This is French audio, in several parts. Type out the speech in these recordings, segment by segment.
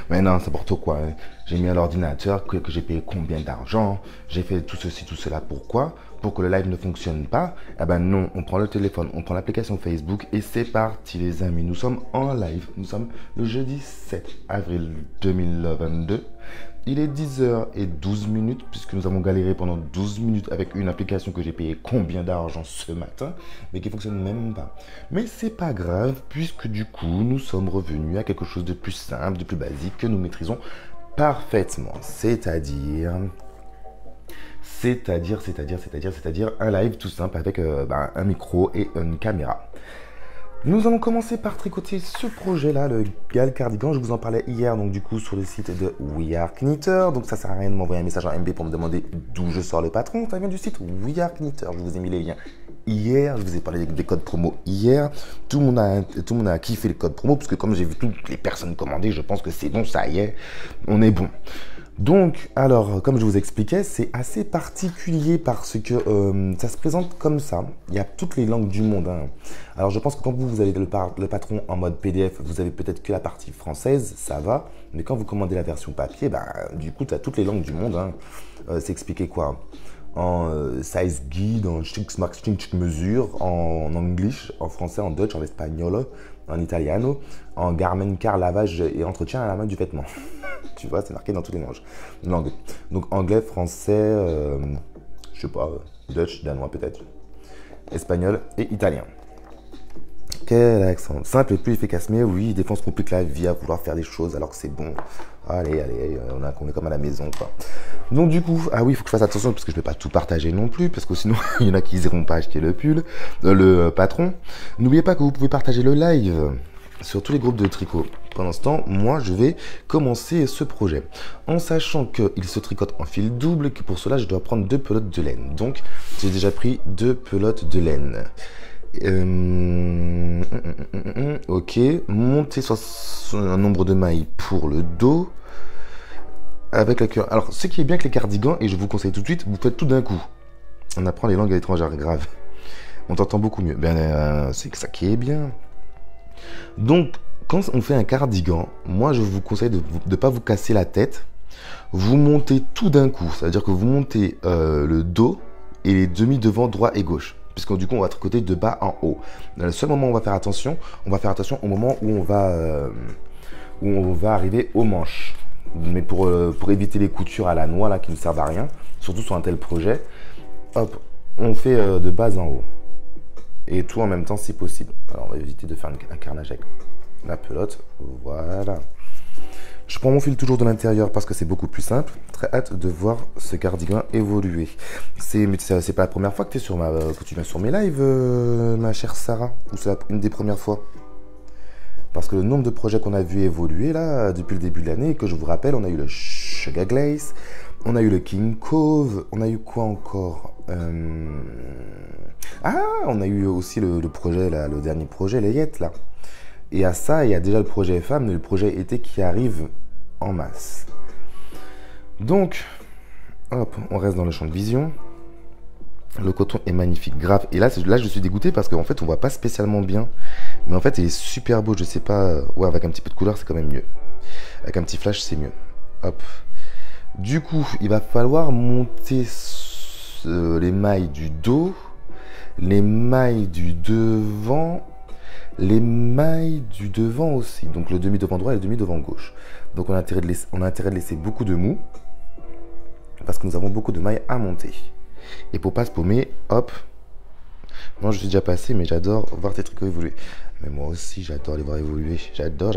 Mais non, c'est n'importe quoi. J'ai mis à l'ordinateur que j'ai payé combien d'argent. J'ai fait tout ceci, tout cela. Pourquoi? Pour que le live ne fonctionne pas. Eh ben non, on prend le téléphone, on prend l'application Facebook et c'est parti les amis. Nous sommes en live. Nous sommes le jeudi 7 avril 2022. Il est 10h12 puisque nous avons galéré pendant 12 minutes avec une application que j'ai payé combien d'argent ce matin, mais qui ne fonctionne même pas. Mais c'est pas grave puisque du coup nous sommes revenus à quelque chose de plus simple, de plus basique que nous maîtrisons parfaitement. C'est-à-dire un live tout simple avec un micro et une caméra. Nous allons commencer par tricoter ce projet-là, le Gal Cardigan. Je vous en parlais hier, donc du coup, sur le site de We Are Knitter. Donc ça sert à rien de m'envoyer un message en MB pour me demander d'où je sors le patron. Ça vient du site We Are Knitter. Je vous ai mis les liens hier. Je vous ai parlé des codes promo hier. Tout le monde a kiffé les codes promo, parce que comme j'ai vu toutes les personnes commander, je pense que c'est bon, ça y est, on est bon. Donc, alors, comme je vous expliquais, c'est assez particulier parce que ça se présente comme ça. Il y a toutes les langues du monde, hein. Alors, je pense que quand vous avez le patron en mode PDF, vous avez peut-être que la partie française, ça va. Mais quand vous commandez la version papier, du coup, tu as toutes les langues du monde, hein. C'est expliqué quoi? En size guide, en stick mesure, en anglais, en français, en Dutch, en espagnol, en italiano, en garment car lavage et entretien à la main du vêtement. Tu vois, c'est marqué dans toutes les langues. Donc anglais, français, je sais pas, Dutch, danois peut-être, espagnol et italien. Quel accent simple et plus efficace. Mais oui, des fois on se complique la vie à vouloir faire des choses alors que c'est bon. Allez, on est comme à la maison, quoi. Donc du coup, ah oui, il faut que je fasse attention parce que je ne vais pas tout partager non plus, parce que sinon il y en a qui n'iront pas acheter le patron. N'oubliez pas que vous pouvez partager le live sur tous les groupes de tricot. Pendant ce temps, moi, je vais commencer ce projet en sachant qu'il se tricote en fil double et que pour cela, je dois prendre 2 pelotes de laine. Donc, j'ai déjà pris 2 pelotes de laine. Ok, monter sur un nombre de mailles pour le dos avec la cœur. Alors, ce qui est bien avec les cardigans, et je vous conseille tout de suite, vous faites tout d'un coup. On apprend les langues étrangères, grave. On t'entend beaucoup mieux. C'est ça qui est bien. Donc, quand on fait un cardigan, moi je vous conseille de ne pas vous casser la tête. Vous montez tout d'un coup, c'est-à-dire que vous montez le dos et les demi-devants droit et gauche. Puisque du coup, on va tricoter de bas en haut. Le seul moment où on va faire attention au moment où on va arriver aux manches. Mais pour éviter les coutures à la noix là, qui ne servent à rien, surtout sur un tel projet, hop, on fait de bas en haut. Et tout en même temps si possible. Alors on va éviter de faire un carnage avec la pelote. Voilà. Je prends mon fil toujours de l'intérieur parce que c'est beaucoup plus simple. Très hâte de voir ce cardigan évoluer. C'est pas la première fois que tu viens sur mes lives, ma chère Sarah. Ou c'est une des premières fois? Parce que le nombre de projets qu'on a vu évoluer là depuis le début de l'année, que je vous rappelle, on a eu le Sugar Glaze, on a eu le King Cove, on a eu quoi encore? On a eu aussi le projet, là, le dernier projet, les Yettes, là. Et à ça, il y a déjà le projet femmes et le projet été qui arrive en masse. Donc, hop, on reste dans le champ de vision. Le coton est magnifique, grave. Et là, je suis dégoûté parce qu'en fait, on voit pas spécialement bien. Mais en fait, il est super beau, je sais pas. Ouais, avec un petit peu de couleur, c'est quand même mieux. Avec un petit flash, c'est mieux. Hop. Du coup, il va falloir monter les mailles du dos, les mailles du devant, les mailles du devant aussi. Donc le demi-devant droit et le demi-devant gauche. Donc on a intérêt de laisser beaucoup de mou parce que nous avons beaucoup de mailles à monter. Et pour pas se paumer, hop. Moi je suis déjà passé, mais j'adore voir tes tricots évoluer. Mais moi aussi j'adore les voir évoluer. J'adore.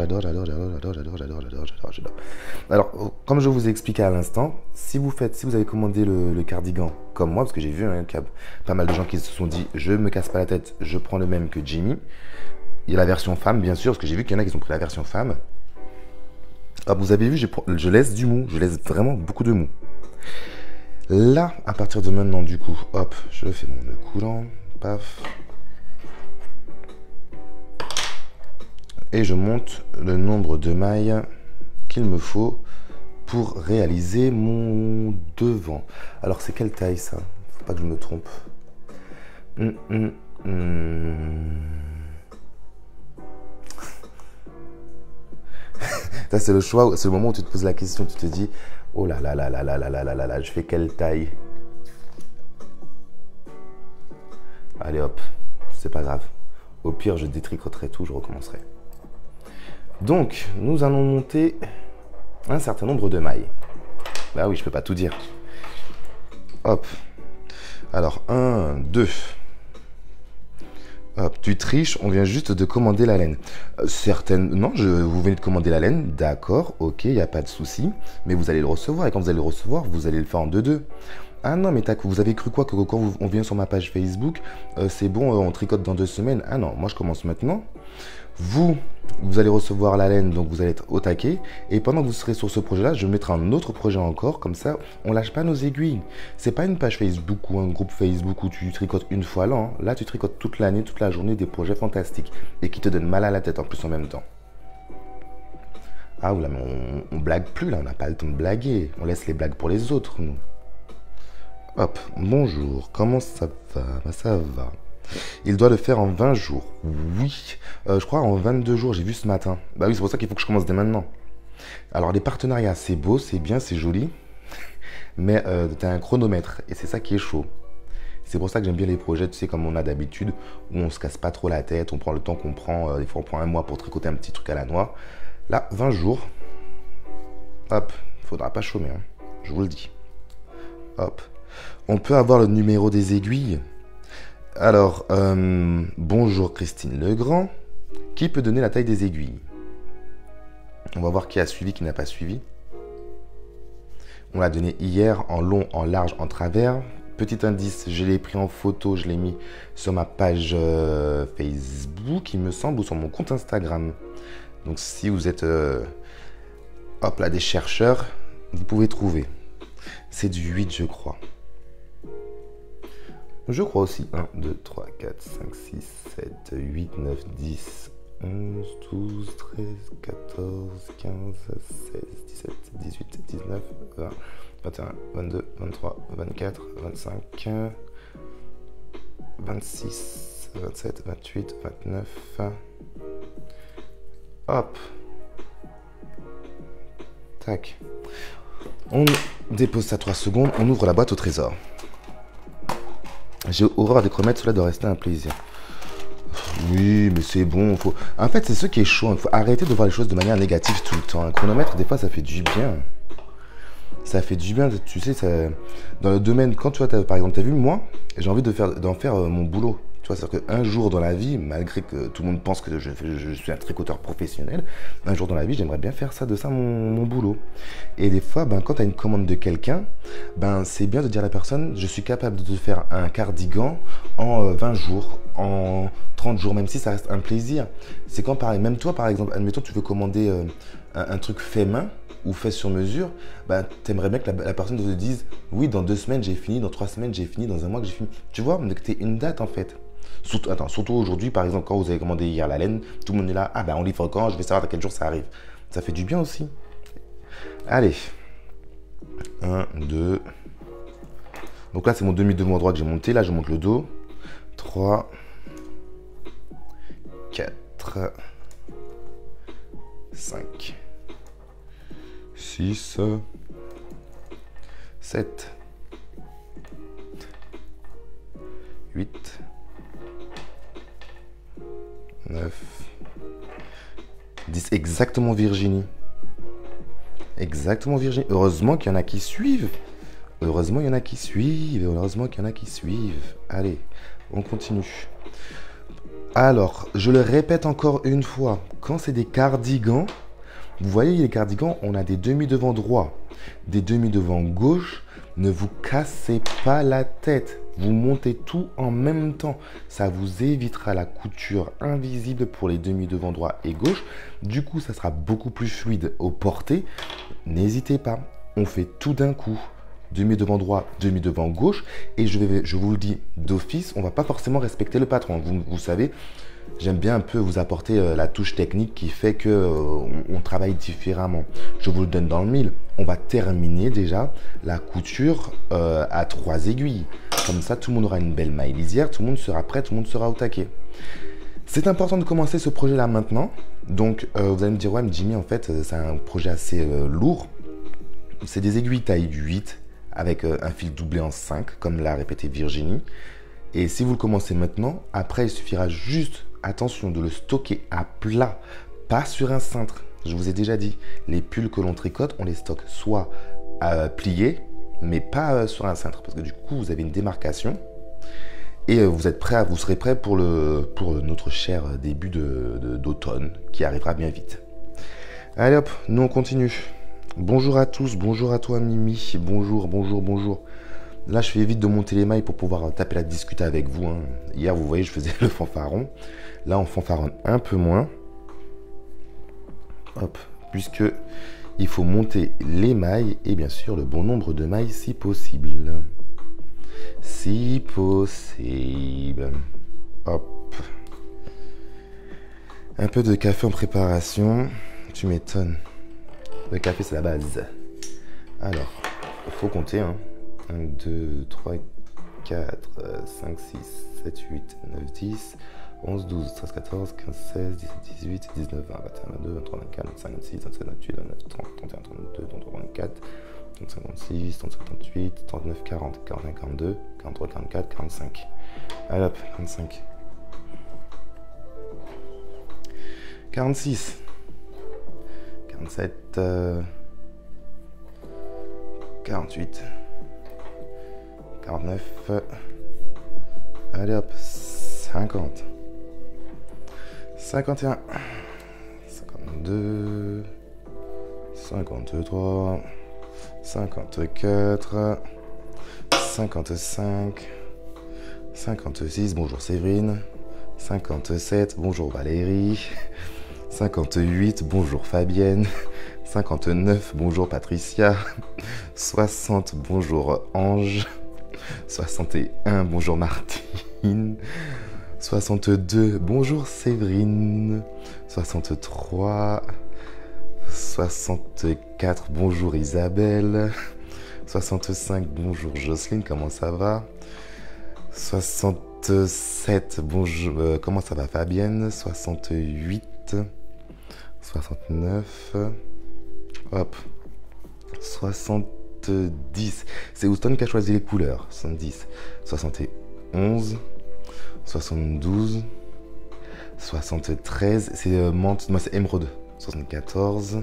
Alors, comme je vous ai expliqué à l'instant, si vous avez commandé le cardigan comme moi, parce que j'ai vu qu'il y a pas mal de gens qui se sont dit je me casse pas la tête, je prends le même que Jimmy. Il y a la version femme, bien sûr, parce que j'ai vu qu'il y en a qui ont pris la version femme. Alors, vous avez vu, je laisse du mou, je laisse vraiment beaucoup de mou. Là, à partir de maintenant, du coup, hop, je fais mon nœud coulant, paf. Et je monte le nombre de mailles qu'il me faut pour réaliser mon devant. Alors, c'est quelle taille, ça? Faut pas que je me trompe. Ça, c'est le choix, c'est le moment où tu te poses la question, tu te dis, oh là là là là là là là là là là, je fais quelle taille? Allez hop, c'est pas grave. Au pire, je détricoterai tout, je recommencerai. Donc, nous allons monter un certain nombre de mailles. Bah oui, je peux pas tout dire. Hop. Alors, 1, 2. Hop, tu triches, on vient juste de commander la laine. Non, vous venez de commander la laine, d'accord, ok, il n'y a pas de souci. Mais vous allez le recevoir, et quand vous allez le recevoir, vous allez le faire en 2-2. Ah non, mais vous avez cru quoi que quand on vient sur ma page Facebook, c'est bon, on tricote dans 2 semaines. Ah non, moi je commence maintenant. Vous allez recevoir la laine, donc vous allez être au taquet. Et pendant que vous serez sur ce projet-là, je mettrai un autre projet encore. Comme ça, on lâche pas nos aiguilles. C'est pas une page Facebook ou un groupe Facebook où tu tricotes une fois l'an. Là, tu tricotes toute l'année, toute la journée des projets fantastiques. Et qui te donnent mal à la tête en plus en même temps. Ah oula, mais on blague plus là, on n'a pas le temps de blaguer. On laisse les blagues pour les autres, nous. Hop, bonjour, comment ça va? Bah, ça va. Il doit le faire en 20 jours. Oui, je crois en 22 jours, j'ai vu ce matin. Bah oui, c'est pour ça qu'il faut que je commence dès maintenant. Alors, les partenariats, c'est beau, c'est bien, c'est joli. Mais tu as un chronomètre et c'est ça qui est chaud. C'est pour ça que j'aime bien les projets, tu sais, comme on a d'habitude, où on se casse pas trop la tête, on prend le temps qu'on prend. Des fois, on prend un mois pour tricoter un petit truc à la noix. Là, 20 jours. Hop, faudra pas chômer, hein, je vous le dis. Hop. On peut avoir le numéro des aiguilles. Alors, bonjour Christine Legrand. Qui peut donner la taille des aiguilles? On va voir qui a suivi, qui n'a pas suivi. On l'a donné hier en long, en large, en travers. Petit indice, je l'ai pris en photo, je l'ai mis sur ma page Facebook, il me semble, ou sur mon compte Instagram. Donc si vous êtes hop là, des chercheurs, vous pouvez trouver. C'est du 8, je crois. Je crois aussi. 1, 2, 3, 4, 5, 6, 7, 8, 9, 10, 11, 12, 13, 14, 15, 16, 17, 18, 19, 20, 21, 22, 23, 24, 25, 26, 27, 28, 29. Hop. Tac. On dépose ça 3 secondes. On ouvre la boîte au trésor. J'ai horreur des chronomètres, cela doit rester un plaisir. Oui, mais c'est bon. En fait, c'est ce qui est chaud. Il faut arrêter de voir les choses de manière négative tout le temps. Un chronomètre, des fois, ça fait du bien. Ça fait du bien, tu sais, ça... dans le domaine, quand tu vois, par exemple, tu as vu, moi, j'ai envie d'en faire mon boulot. Tu vois, c'est-à-dire qu'un jour dans la vie, malgré que tout le monde pense que je suis un tricoteur professionnel, un jour dans la vie, j'aimerais bien faire ça, mon boulot. Et des fois, quand tu as une commande de quelqu'un, c'est bien de dire à la personne, je suis capable de te faire un cardigan en 20 jours, en 30 jours, même si ça reste un plaisir. C'est quand, pareil, même toi, par exemple, admettons, tu veux commander un truc fait main, ou fait sur mesure, tu aimerais bien que la personne te dise oui, dans 2 semaines j'ai fini, dans 3 semaines j'ai fini, dans un mois que j'ai fini. Tu vois, que tu aies une date en fait. Surtout aujourd'hui, par exemple, quand vous avez commandé hier la laine, tout le monde est là, ah on livre quand, je vais savoir à quel jour ça arrive. Ça fait du bien aussi. Allez. 1, 2. Donc là, c'est mon demi-devant droit que j'ai monté. Là, je monte le dos. 3, 4, 5. 6, 7, 8, 9, 10. Exactement, Virginie. Exactement, Virginie. Heureusement qu'il y en a qui suivent. Heureusement, il y en a qui suivent. Heureusement qu'il y en a qui suivent. Allez, on continue. Alors, je le répète encore une fois. Quand c'est des cardigans, vous voyez les cardigans, on a des demi-devants droits, des demi-devants gauche. Ne vous cassez pas la tête. Vous montez tout en même temps. Ça vous évitera la couture invisible pour les demi-devants droit et gauche. Du coup, ça sera beaucoup plus fluide au porté. N'hésitez pas. On fait tout d'un coup. Demi-devant droit, demi-devant gauche. Et je vous le dis d'office, on ne va pas forcément respecter le patron. Vous savez, j'aime bien un peu vous apporter la touche technique qui fait qu'on travaille différemment. Je vous le donne dans le mille. On va terminer déjà la couture à 3 aiguilles. Comme ça, tout le monde aura une belle maille lisière, tout le monde sera prêt, tout le monde sera au taquet. C'est important de commencer ce projet-là maintenant. Donc, vous allez me dire, ouais, mais Jimmy, en fait, c'est un projet assez lourd. C'est des aiguilles taille 8 avec un fil doublé en 5, comme l'a répété Virginie. Et si vous le commencez maintenant, après, il suffira juste, attention, de le stocker à plat, pas sur un cintre. Je vous ai déjà dit, les pulls que l'on tricote, on les stocke soit pliés, mais pas sur un cintre, parce que du coup, vous avez une démarcation. Et vous serez prêt pour notre cher début d'automne qui arrivera bien vite. Allez hop, nous on continue. Bonjour à tous, bonjour à toi Mimi, bonjour. Là je fais vite de monter les mailles pour pouvoir taper la discute avec vous. Hein. Hier vous voyez je faisais le fanfaron. Là on fanfaronne un peu moins. Hop, puisque il faut monter les mailles et bien sûr le bon nombre de mailles si possible. Si possible. Hop. Un peu de café en préparation. Tu m'étonnes. Le café, c'est la base. Alors, il faut compter. Hein. 1, 2, 3, 4, 5, 6, 7, 8, 9, 10, 11, 12, 13, 14, 15, 16, 17, 18, 19, 20, 21, 22, 23, 24, 25, 26, 27, 28, 29, 30, 31, 32, 33, 34, 35, 36, 37, 38, 39, 40, 41, 42, 43, 44, 45. Allez hop, 45. 46. 47. 48. 49. Allez hop, 50. 51. 52. 53. 54, 55, 56, bonjour Séverine, 57, bonjour Valérie, 58, bonjour Fabienne, 59, bonjour Patricia, 60, bonjour Ange, 61, bonjour Martine, 62, bonjour Séverine, 63, 64, bonjour Isabelle. 65, bonjour Jocelyne, comment ça va? 67, bonjour, comment ça va Fabienne? 68, 69, hop, 70, c'est Houston qui a choisi les couleurs, 70, 71, 72, 73, c'est menthe, moi c'est émeraude. 74,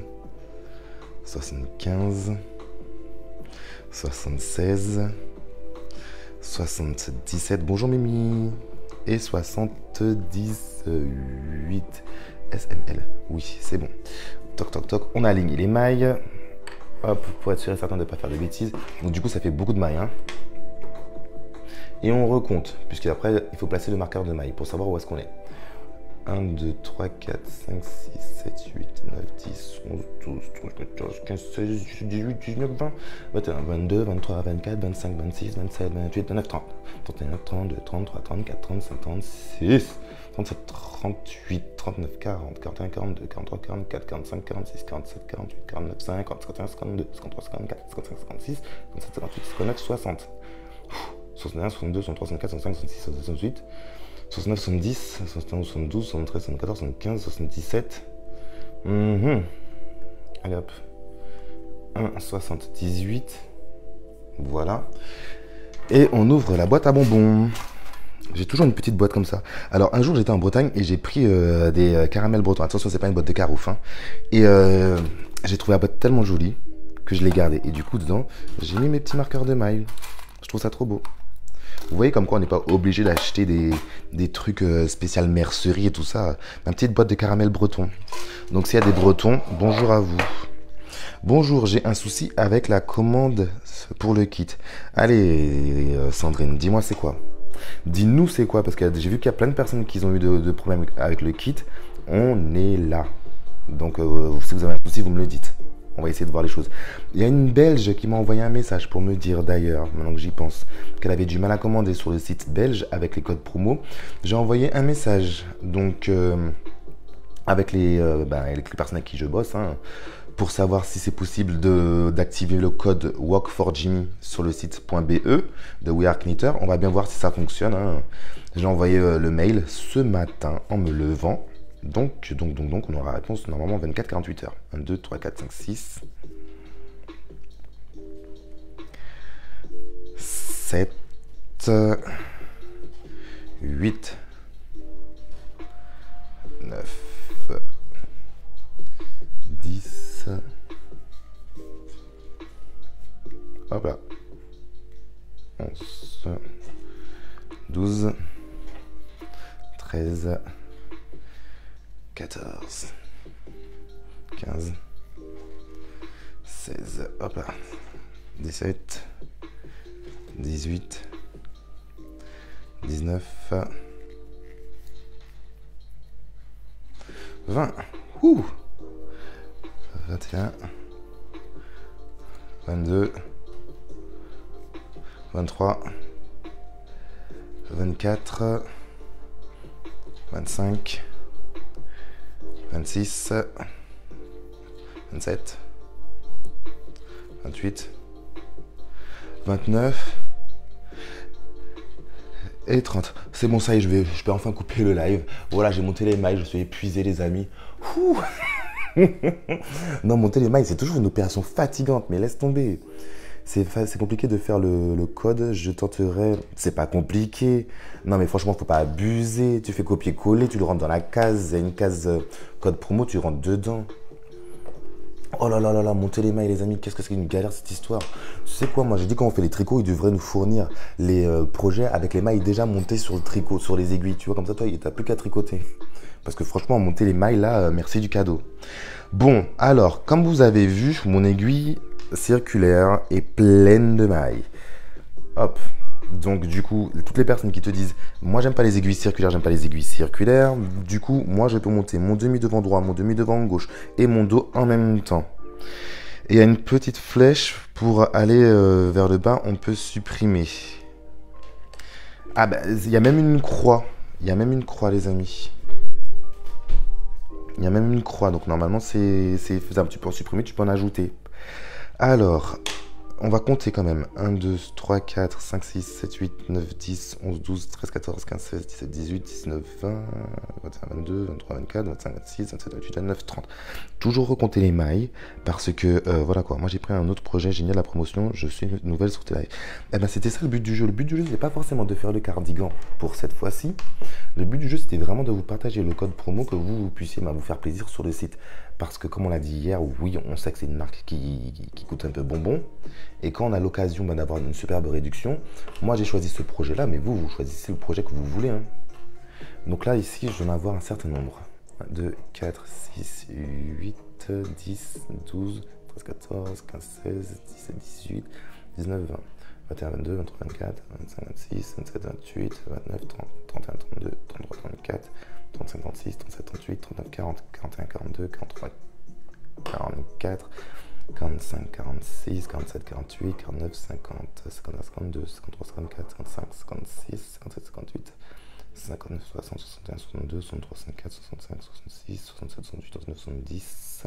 75, 76, 77, bonjour Mimi, et 78, SML, oui, c'est bon. Toc, toc, toc, on a aligné les mailles, hop, pour être sûr et certain de ne pas faire de bêtises. Donc du coup, ça fait beaucoup de mailles, hein. Et on recompte, puisqu'après, il faut placer le marqueur de mailles pour savoir où est-ce qu'on est. 1, 2, 3, 4, 5, 6, 7, 8, 9, 10, 11, 12, 13, 14, 15, 16, 18, 19, 20, 21, 22, 23, 24, 25, 26, 27, 28, 29, 30, 31, 32, 33, 34, 35, 36, 37, 38, 39, 40, 41, 42, 43, 44, 45, 46, 47, 48, 49, 50, 51, 52, 53, 54, 55, 56, 57, 58, 59, 60. 61, 62, 63, 64, 65, 66, 68. 69, 70, 71, 72, 73, 74, 75, 77. Allez hop. 1, 78. Voilà. Et on ouvre la boîte à bonbons. J'ai toujours une petite boîte comme ça. Alors un jour j'étais en Bretagne et j'ai pris des caramels bretons. Attention, c'est pas une boîte de carouf. Hein. Et j'ai trouvé la boîte tellement jolie que je l'ai gardée. Et du coup dedans, j'ai mis mes petits marqueurs de mailles. Je trouve ça trop beau. Vous voyez comme quoi on n'est pas obligé d'acheter des trucs spécial mercerie et tout ça. Ma petite boîte de caramel breton. Donc s'il y a des bretons, bonjour à vous. Bonjour, j'ai un souci avec la commande pour le kit. Allez Sandrine, dis-moi c'est quoi? Dis-nous c'est quoi, parce que j'ai vu qu'il y a plein de personnes qui ont eu de problèmes avec le kit. On est là. Donc si vous avez un souci, vous me le dites. On va essayer de voir les choses. Il y a une Belge qui m'a envoyé un message pour me dire d'ailleurs, maintenant que j'y pense, qu'elle avait du mal à commander sur le site belge avec les codes promo. J'ai envoyé un message donc avec les personnes avec qui je bosse, hein, pour savoir si c'est possible d'activer le code Walk4Jimmy sur le site .be de We Are Knitter. On va bien voir si ça fonctionne, hein. J'ai envoyé le mail ce matin en me levant. Donc, on aura la réponse normalement 24-48 heures. 1, 2, 3, 4, 5, 6, 7, 8, 9, 10, hop là, 11, 12, 13, 14, 15, 16, hop là, 17, 18, 19, 20, 21, 22, 23, 24, 25, 26, 27, 28, 29 et 30. C'est bon, ça y est, je peux enfin couper le live. Voilà, j'ai monté les mailles, je suis épuisé les amis. Non, monter les mailles, c'est toujours une opération fatigante, mais laisse tomber. C'est compliqué de faire le code, je tenterai. C'est pas compliqué. Non, mais franchement, faut pas abuser. Tu fais copier-coller, tu le rentres dans la case. Il y a une case code promo, tu rentres dedans. Oh là là là là, monter les mailles, les amis, qu'est-ce que c'est une galère cette histoire. Tu sais quoi, moi j'ai dit quand on fait les tricots, ils devraient nous fournir les projets avec les mailles déjà montées sur le tricot, sur les aiguilles. Tu vois, comme ça, toi, t'as plus qu'à tricoter. Parce que franchement, monter les mailles là, merci du cadeau. Bon, alors, comme vous avez vu, mon aiguille circulaire est pleine de mailles. Hop. Donc du coup, toutes les personnes qui te disent « Moi, j'aime pas les aiguilles circulaires, j'aime pas les aiguilles circulaires. » Du coup, moi, je peux monter mon demi-devant droit, mon demi-devant gauche et mon dos en même temps. Et il y a une petite flèche pour aller vers le bas, on peut supprimer. Ah bah, il y a même une croix. Il y a même une croix, les amis. Il y a même une croix, donc normalement, c'est faisable. Tu peux en supprimer, tu peux en ajouter. Alors... on va compter quand même. 1, 2, 3, 4, 5, 6, 7, 8, 9, 10, 11, 12, 13, 14, 15, 16, 17, 18, 19, 20, 21, 22, 23, 24, 25, 26, 27, 28, 29, 30. Toujours recompter les mailles parce que, voilà quoi, moi j'ai pris un autre projet génial, la promotion, je suis une nouvelle sur Télélive. Eh ben c'était ça le but du jeu. Le but du jeu, c'est pas forcément de faire le cardigan pour cette fois-ci. Le but du jeu, c'était vraiment de vous partager le code promo, que vous puissiez vous faire plaisir sur le site. Parce que comme on l'a dit hier, oui, on sait que c'est une marque qui coûte un peu bonbon. Et quand on a l'occasion d'avoir une superbe réduction, moi j'ai choisi ce projet-là, mais vous choisissez le projet que vous voulez, hein. Donc là, ici, je vais en avoir un certain nombre. 1, 2, 4, 6, 8, 10, 12, 13, 14, 15, 16, 17, 18, 19, 20, 21, 22, 23, 24, 25, 26, 27, 28, 29, 30, 31, 32, 33, 34, 35, 36, 37, 38, 39, 40, 41, 42, 43, 44, 45, 46, 47, 48, 49, 50, 51, 52, 53, 54, 55, 56, 57, 58, 59, 60, 61, 62, 63, 64, 65, 66, 67, 68, 69, 70,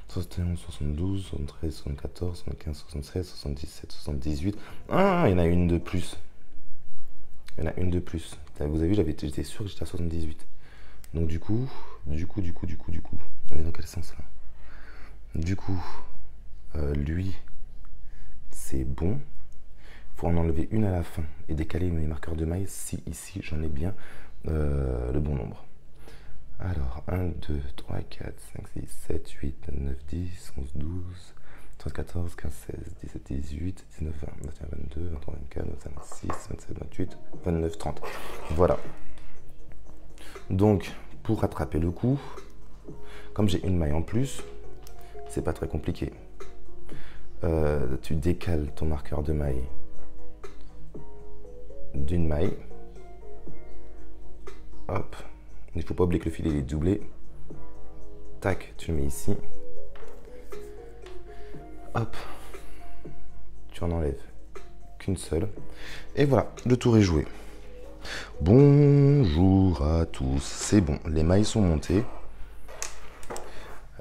71, 72, 73, 74, 75, 76, 77, 78. Ah, il y en a une de plus. Il y en a une de plus. Vous avez vu, j'étais sûr que j'étais à 78. Donc du coup, on est dans quel sens là? Du coup, lui, c'est bon. Il faut en enlever une à la fin et décaler mes marqueurs de maille si ici j'en ai bien le bon nombre. Alors, 1, 2, 3, 4, 5, 6, 7, 8, 9, 10, 11, 12, 13, 14, 15, 16, 17, 18, 19, 20, 21, 22, 23, 24, 25, 26, 27, 28, 29, 30. Voilà. Donc, pour rattraper le coup, comme j'ai une maille en plus, c'est pas très compliqué. Tu décales ton marqueur de maille d'une maille. Hop. Il ne faut pas oublier que le filet est doublé. Tac, tu le mets ici. Hop. Tu en enlèves qu'une seule. Et voilà, le tour est joué. Bonjour à tous. C'est bon, les mailles sont montées.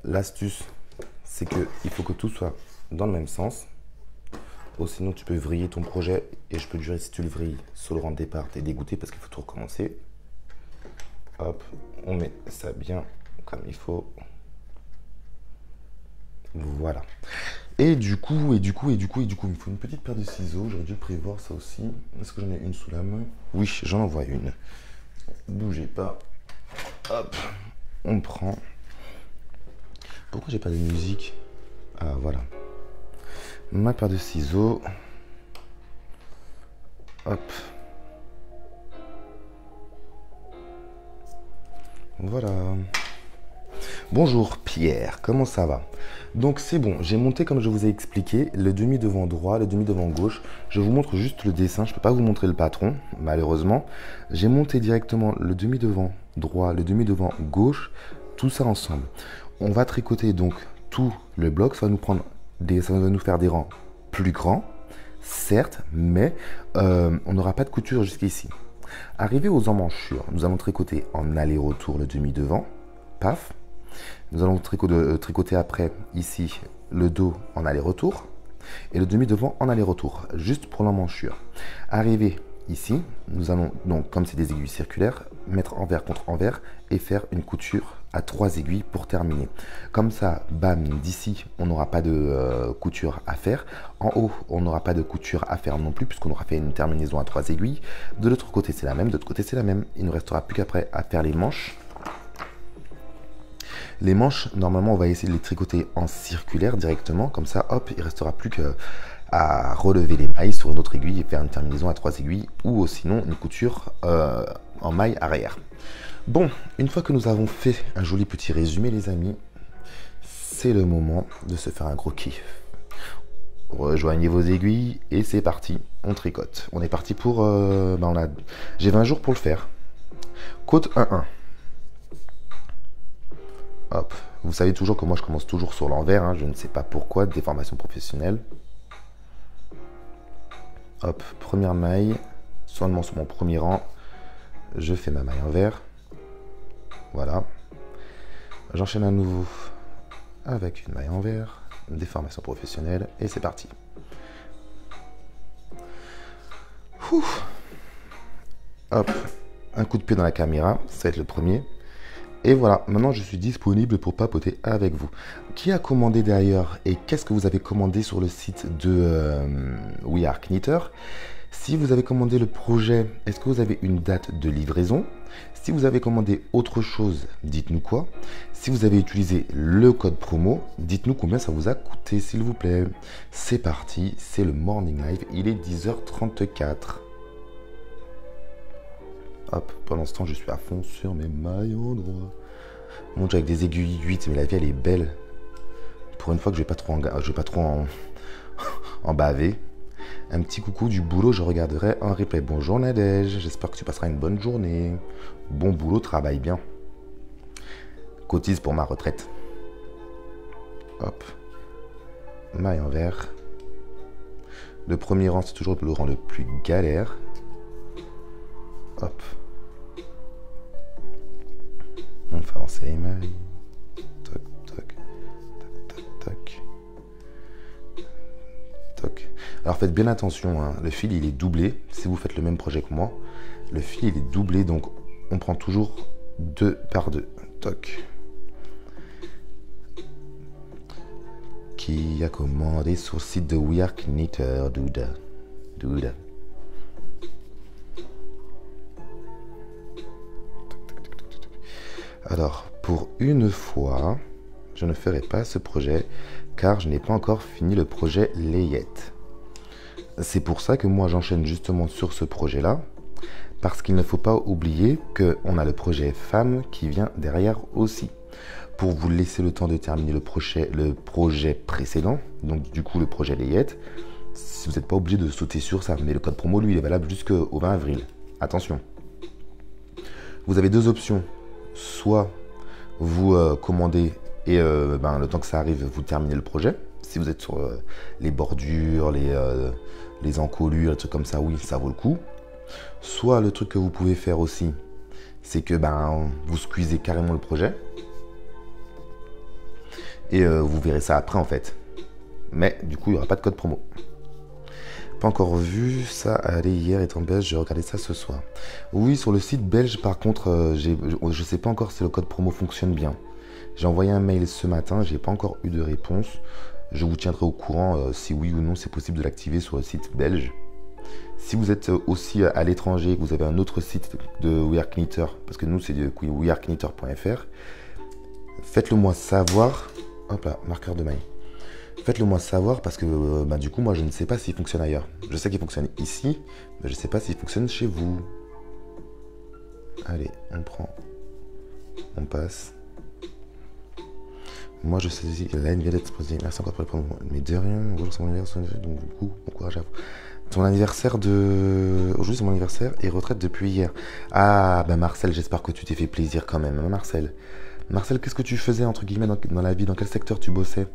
L'astuce, c'est que il faut que tout soit dans le même sens. Ou sinon, tu peux vriller ton projet. Et je peux te jurer, si tu le vrilles sur le rang de départ, t'es dégoûté parce qu'il faut tout recommencer. Hop, on met ça bien comme il faut. Voilà. Et du coup, il me faut une petite paire de ciseaux. J'aurais dû prévoir ça aussi. Est-ce que j'en ai une sous la main? Oui, j'en envoie une. Bougez pas. Hop, on prend. Pourquoi j'ai pas de musique? Ah, voilà. Ma paire de ciseaux. Hop. Voilà. Bonjour Pierre, comment ça va? Donc c'est bon, j'ai monté comme je vous ai expliqué le demi-devant droit, le demi-devant gauche. Je vous montre juste le dessin, je ne peux pas vous montrer le patron, malheureusement. J'ai monté directement le demi-devant droit, le demi-devant gauche, tout ça ensemble. On va tricoter donc tout le bloc, ça va nous faire des rangs plus grands, certes, mais on n'aura pas de couture jusqu'ici. Arrivé aux emmanchures, nous allons tricoter en aller-retour le demi-devant, paf. Nous allons tricoter après, ici, le dos en aller-retour et le demi-devant en aller-retour, juste pour l'emmanchure. Arrivé ici, nous allons donc, comme c'est des aiguilles circulaires, mettre envers contre envers et faire une couture à 3 aiguilles pour terminer. Comme ça, bam, d'ici, on n'aura pas de couture à faire. En haut, on n'aura pas de couture à faire non plus, puisqu'on aura fait une terminaison à 3 aiguilles. De l'autre côté, c'est la même, de l'autre côté, c'est la même. Il ne nous restera plus qu'après à faire les manches. Les manches, normalement, on va essayer de les tricoter en circulaire directement. Comme ça, hop, il ne restera plus qu'à relever les mailles sur une autre aiguille et faire une terminaison à 3 aiguilles. Ou sinon, une couture en maille arrière. Bon, une fois que nous avons fait un joli petit résumé, les amis, c'est le moment de se faire un gros kiff. Rejoignez vos aiguilles et c'est parti. On tricote. On est parti pour... J'ai 20 jours pour le faire. Côte 1-1. Hop, vous savez toujours que moi je commence toujours sur l'envers, hein, je ne sais pas pourquoi, des formations professionnelles. Hop, première maille, seulement sur mon premier rang, je fais ma maille envers. Voilà. J'enchaîne à nouveau avec une maille envers, des formations professionnelles, et c'est parti. Hop, un coup de pied dans la caméra, ça va être le premier. Et voilà, maintenant je suis disponible pour papoter avec vous. Qui a commandé d'ailleurs et qu'est-ce que vous avez commandé sur le site de We Are Knitter? Si vous avez commandé le projet, est-ce que vous avez une date de livraison? Si vous avez commandé autre chose, dites-nous quoi. Si vous avez utilisé le code promo, dites-nous combien ça vous a coûté, s'il vous plaît. C'est parti, c'est le Morning Live, il est 10h34. Hop, pendant ce temps, je suis à fond sur mes mailles en droit. Mon Dieu, avec des aiguilles 8, mais la vie, elle est belle. Pour une fois que je vais pas trop en baver. Un petit coucou du boulot, je regarderai un replay. Bonjour Nadège, j'espère que tu passeras une bonne journée. Bon boulot, travaille bien. Cotise pour ma retraite. Hop. Maille envers. Le premier rang, c'est toujours le rang le plus galère. Hop. On fait avancer les mailles. Toc, toc, toc, toc, toc. Toc. Alors faites bien attention, hein. Le fil il est doublé. Si vous faites le même projet que moi, le fil il est doublé, donc on prend toujours 2 par 2. Toc. Qui a commandé sur le site de We Are Knitter, Douda. Douda. Alors, pour une fois, je ne ferai pas ce projet car je n'ai pas encore fini le projet Layette. C'est pour ça que moi j'enchaîne justement sur ce projet-là, parce qu'il ne faut pas oublier qu'on a le projet Femme qui vient derrière aussi. Pour vous laisser le temps de terminer le projet précédent, donc du coup le projet Layette, vous n'êtes pas obligé de sauter sur ça, mais le code promo lui il est valable jusqu'au 20 avril. Attention. Vous avez deux options. Soit vous commandez et le temps que ça arrive, vous terminez le projet. Si vous êtes sur les bordures, les encolures, les trucs comme ça, oui, ça vaut le coup. Soit le truc que vous pouvez faire aussi, c'est que vous squeezez carrément le projet. Et vous verrez ça après en fait. Mais du coup, il n'y aura pas de code promo. Pas encore vu ça aller hier étant belge, j'ai regardé ça ce soir. Oui, sur le site belge, par contre, je sais pas encore si le code promo fonctionne bien. J'ai envoyé un mail ce matin, j'ai pas encore eu de réponse. Je vous tiendrai au courant si oui ou non c'est possible de l'activer sur le site belge. Si vous êtes aussi à l'étranger, que vous avez un autre site de WeAreKnitter, parce que nous c'est de weareknitter.fr, faites-le moi savoir. Hop là, marqueur de mail. Faites-le moi savoir parce que du coup moi je ne sais pas s'il fonctionne ailleurs. Je sais qu'il fonctionne ici, mais je ne sais pas s'il fonctionne chez vous. Allez, on prend. On passe. Moi je sais que là il vient d'être posé. Merci encore pour les prendre. Mais de rien, aujourd'hui c'est mon anniversaire, donc du coup, bon courage à vous. Ton anniversaire de. Aujourd'hui c'est mon anniversaire et retraite depuis hier. Ah bah Marcel, j'espère que tu t'es fait plaisir quand même, hein, Marcel. Marcel, qu'est-ce que tu faisais entre guillemets dans la vie? Dans quel secteur tu bossais?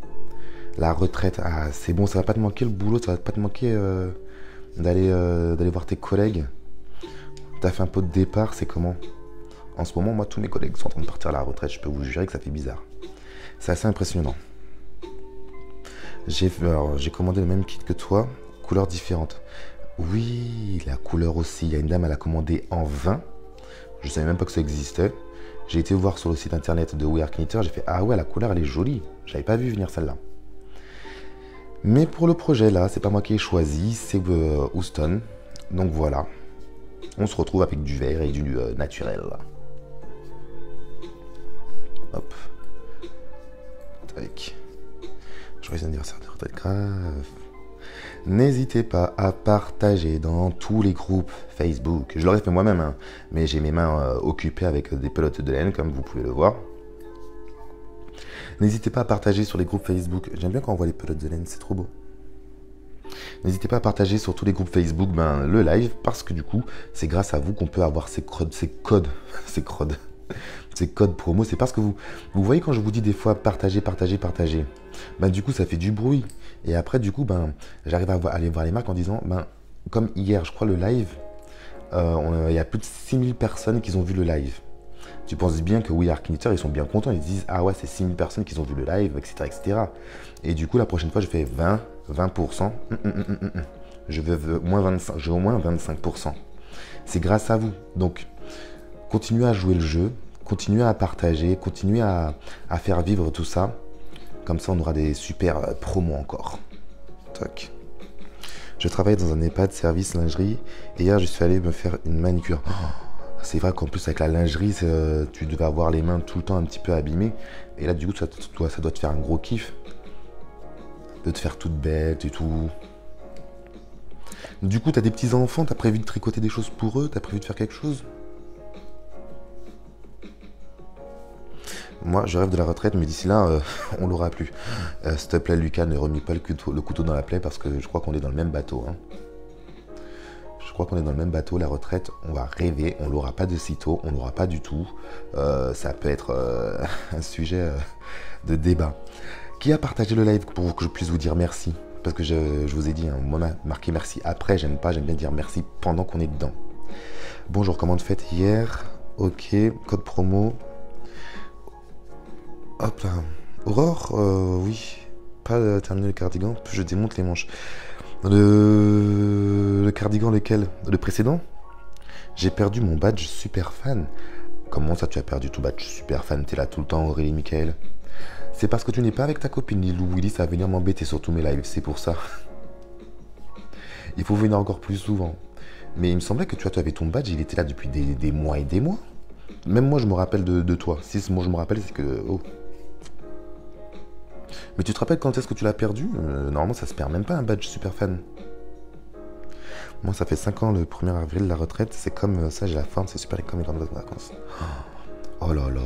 La retraite, ah c'est bon, ça va pas te manquer le boulot, ça va pas te manquer d'aller voir tes collègues. T'as fait un pot de départ, c'est comment? En ce moment, moi, tous mes collègues sont en train de partir à la retraite, je peux vous jurer que ça fait bizarre. C'est assez impressionnant. J'ai commandé le même kit que toi, couleurs différentes. Oui, la couleur aussi, il y a une dame, elle a commandé en vin. Je savais même pas que ça existait. J'ai été voir sur le site internet de WeAreKnitter, j'ai fait, ah ouais, la couleur, elle est jolie. J'avais pas vu venir celle-là. Mais pour le projet là, c'est pas moi qui ai choisi, c'est Houston. Donc voilà, on se retrouve avec du vert et du naturel. Hop. Tac. Joyeux anniversaire de retraite grave. N'hésitez pas à partager dans tous les groupes Facebook. Je l'aurais fait moi-même, hein, mais j'ai mes mains occupées avec des pelotes de laine, comme vous pouvez le voir. N'hésitez pas à partager sur les groupes Facebook. J'aime bien quand on voit les pelotes de laine, c'est trop beau. N'hésitez pas à partager sur tous les groupes Facebook le live, parce que du coup, c'est grâce à vous qu'on peut avoir ces codes promo. C'est parce que vous voyez quand je vous dis des fois partager. Du coup, ça fait du bruit. Et après, du coup, j'arrive à aller voir les marques en disant, comme hier, je crois, le live, il y a plus de 6000 personnes qui ont vu le live. Tu penses bien que WeAreKnitter, ils sont bien contents. Ils disent, ah ouais, c'est 6000 personnes qui ont vu le live, etc., etc. Et du coup, la prochaine fois, je fais 20%. Je veux moins 25, j'ai au moins 25%. C'est grâce à vous. Donc, continuez à jouer le jeu, continuez à partager, continuez à faire vivre tout ça. Comme ça, on aura des super promos encore. Toc. Je travaille dans un EHPAD service lingerie. Et hier, je suis allé me faire une manicure. Oh, c'est vrai qu'en plus, avec la lingerie, tu devais avoir les mains tout le temps un petit peu abîmées. Et là, du coup, ça doit te faire un gros kiff. De te faire toute bête et tout. Du coup, t'as des petits-enfants, t'as prévu de tricoter des choses pour eux? T'as prévu de faire quelque chose? Moi, je rêve de la retraite, mais d'ici là, on l'aura plus. S'il te plaît, Lucas, ne remets pas le couteau dans la plaie, parce que je crois qu'on est dans le même bateau. Hein. Je crois qu'on est dans le même bateau. La retraite, on va rêver, on l'aura pas de sitôt, on l'aura pas du tout. Ça peut être un sujet de débat. Qui a partagé le live pour que je puisse vous dire merci? Parce que je vous ai dit, hein, moi, marquer merci après, j'aime pas, j'aime bien dire merci pendant qu'on est dedans. Bonjour, commande faite hier. Ok, code promo. Hop là. Aurore, oui. Pas terminer le cardigan, je démonte les manches. Le cardigan lequel? Le précédent? J'ai perdu mon badge super fan. Comment ça tu as perdu ton badge super fan? T'es là tout le temps, Aurélie Michael. C'est parce que tu n'es pas avec ta copine Lilou Willis à venir m'embêter sur tous mes lives, c'est pour ça. Il faut venir encore plus souvent. Mais il me semblait que tu avais ton badge, il était là depuis des mois et des mois. Même moi je me rappelle de toi. Si moi je me rappelle, c'est que... Oh. Mais tu te rappelles quand est-ce que tu l'as perdu? Normalement ça se perd même pas un badge super fan. Moi ça fait 5 ans le 1er avril, la retraite, c'est comme ça, j'ai la forme, c'est super comme les grandes vacances. Oh là là.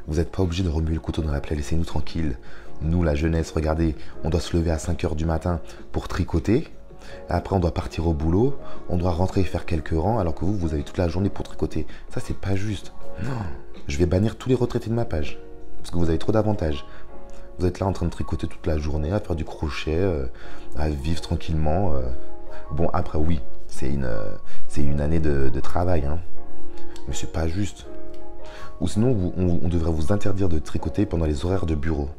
Vous n'êtes pas obligé de remuer le couteau dans la plaie, laissez-nous tranquilles. Nous, la jeunesse, regardez, on doit se lever à 5h du matin pour tricoter. Après, on doit partir au boulot, on doit rentrer et faire quelques rangs, alors que vous avez toute la journée pour tricoter. Ça, c'est pas juste. Non. Je vais bannir tous les retraités de ma page, parce que vous avez trop d'avantages. Vous êtes là en train de tricoter toute la journée, à faire du crochet, à vivre tranquillement. Bon, après, oui, c'est une année de travail, hein. Mais c'est pas juste. Ou sinon, on devrait vous interdire de tricoter pendant les horaires de bureau.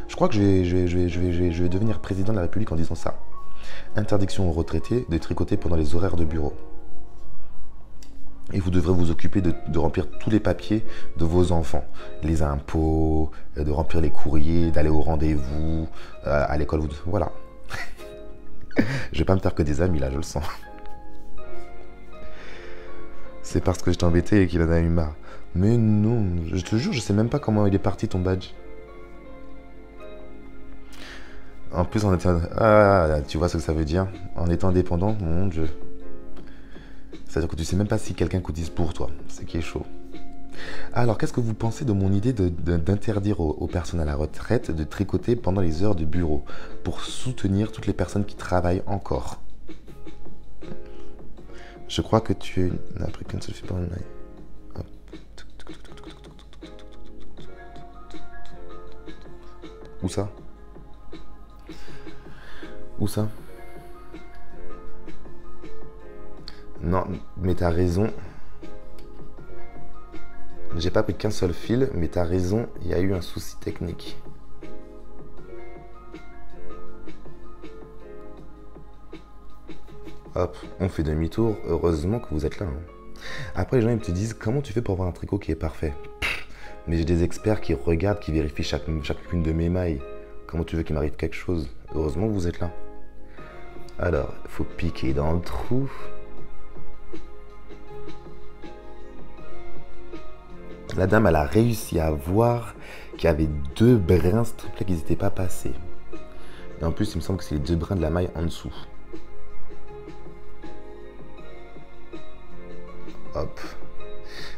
Je crois que je vais devenir président de la République en disant ça. Interdiction aux retraités de tricoter pendant les horaires de bureau. Et vous devrez vous occuper de remplir tous les papiers de vos enfants. Les impôts, de remplir les courriers, d'aller au rendez-vous, à l'école. Voilà. Je vais pas me faire que des amis là, je le sens. C'est parce que je t'ai embêté et qu'il en a eu marre. Mais non, je te jure, je sais même pas comment il est parti ton badge. En plus, on était... Ah, tu vois ce que ça veut dire? En étant indépendant, mon Dieu. C'est-à-dire que tu sais même pas si quelqu'un cotise pour toi. C'est qui est chaud. Alors, qu'est-ce que vous pensez de mon idée d'interdire aux personnes à la retraite de tricoter pendant les heures de bureau pour soutenir toutes les personnes qui travaillent encore? Je crois que tu n'as appris qu'une seule fille par une maille. Où ça? Où ça? Non, mais t'as raison. J'ai pas pris qu'un seul fil, mais t'as raison, il y a eu un souci technique. Hop, on fait demi-tour. Heureusement que vous êtes là. Hein. Après, les gens ils te disent comment tu fais pour avoir un tricot qui est parfait. Mais j'ai des experts qui regardent, qui vérifient chacune de mes mailles. Comment tu veux qu'il m'arrive quelque chose? Heureusement que vous êtes là. Alors, il faut piquer dans le trou. La dame, elle a réussi à voir qu'il y avait 2 brins, s'il te plaît, qui n'étaient pas passés. Et en plus, il me semble que c'est les 2 brins de la maille en dessous. Hop.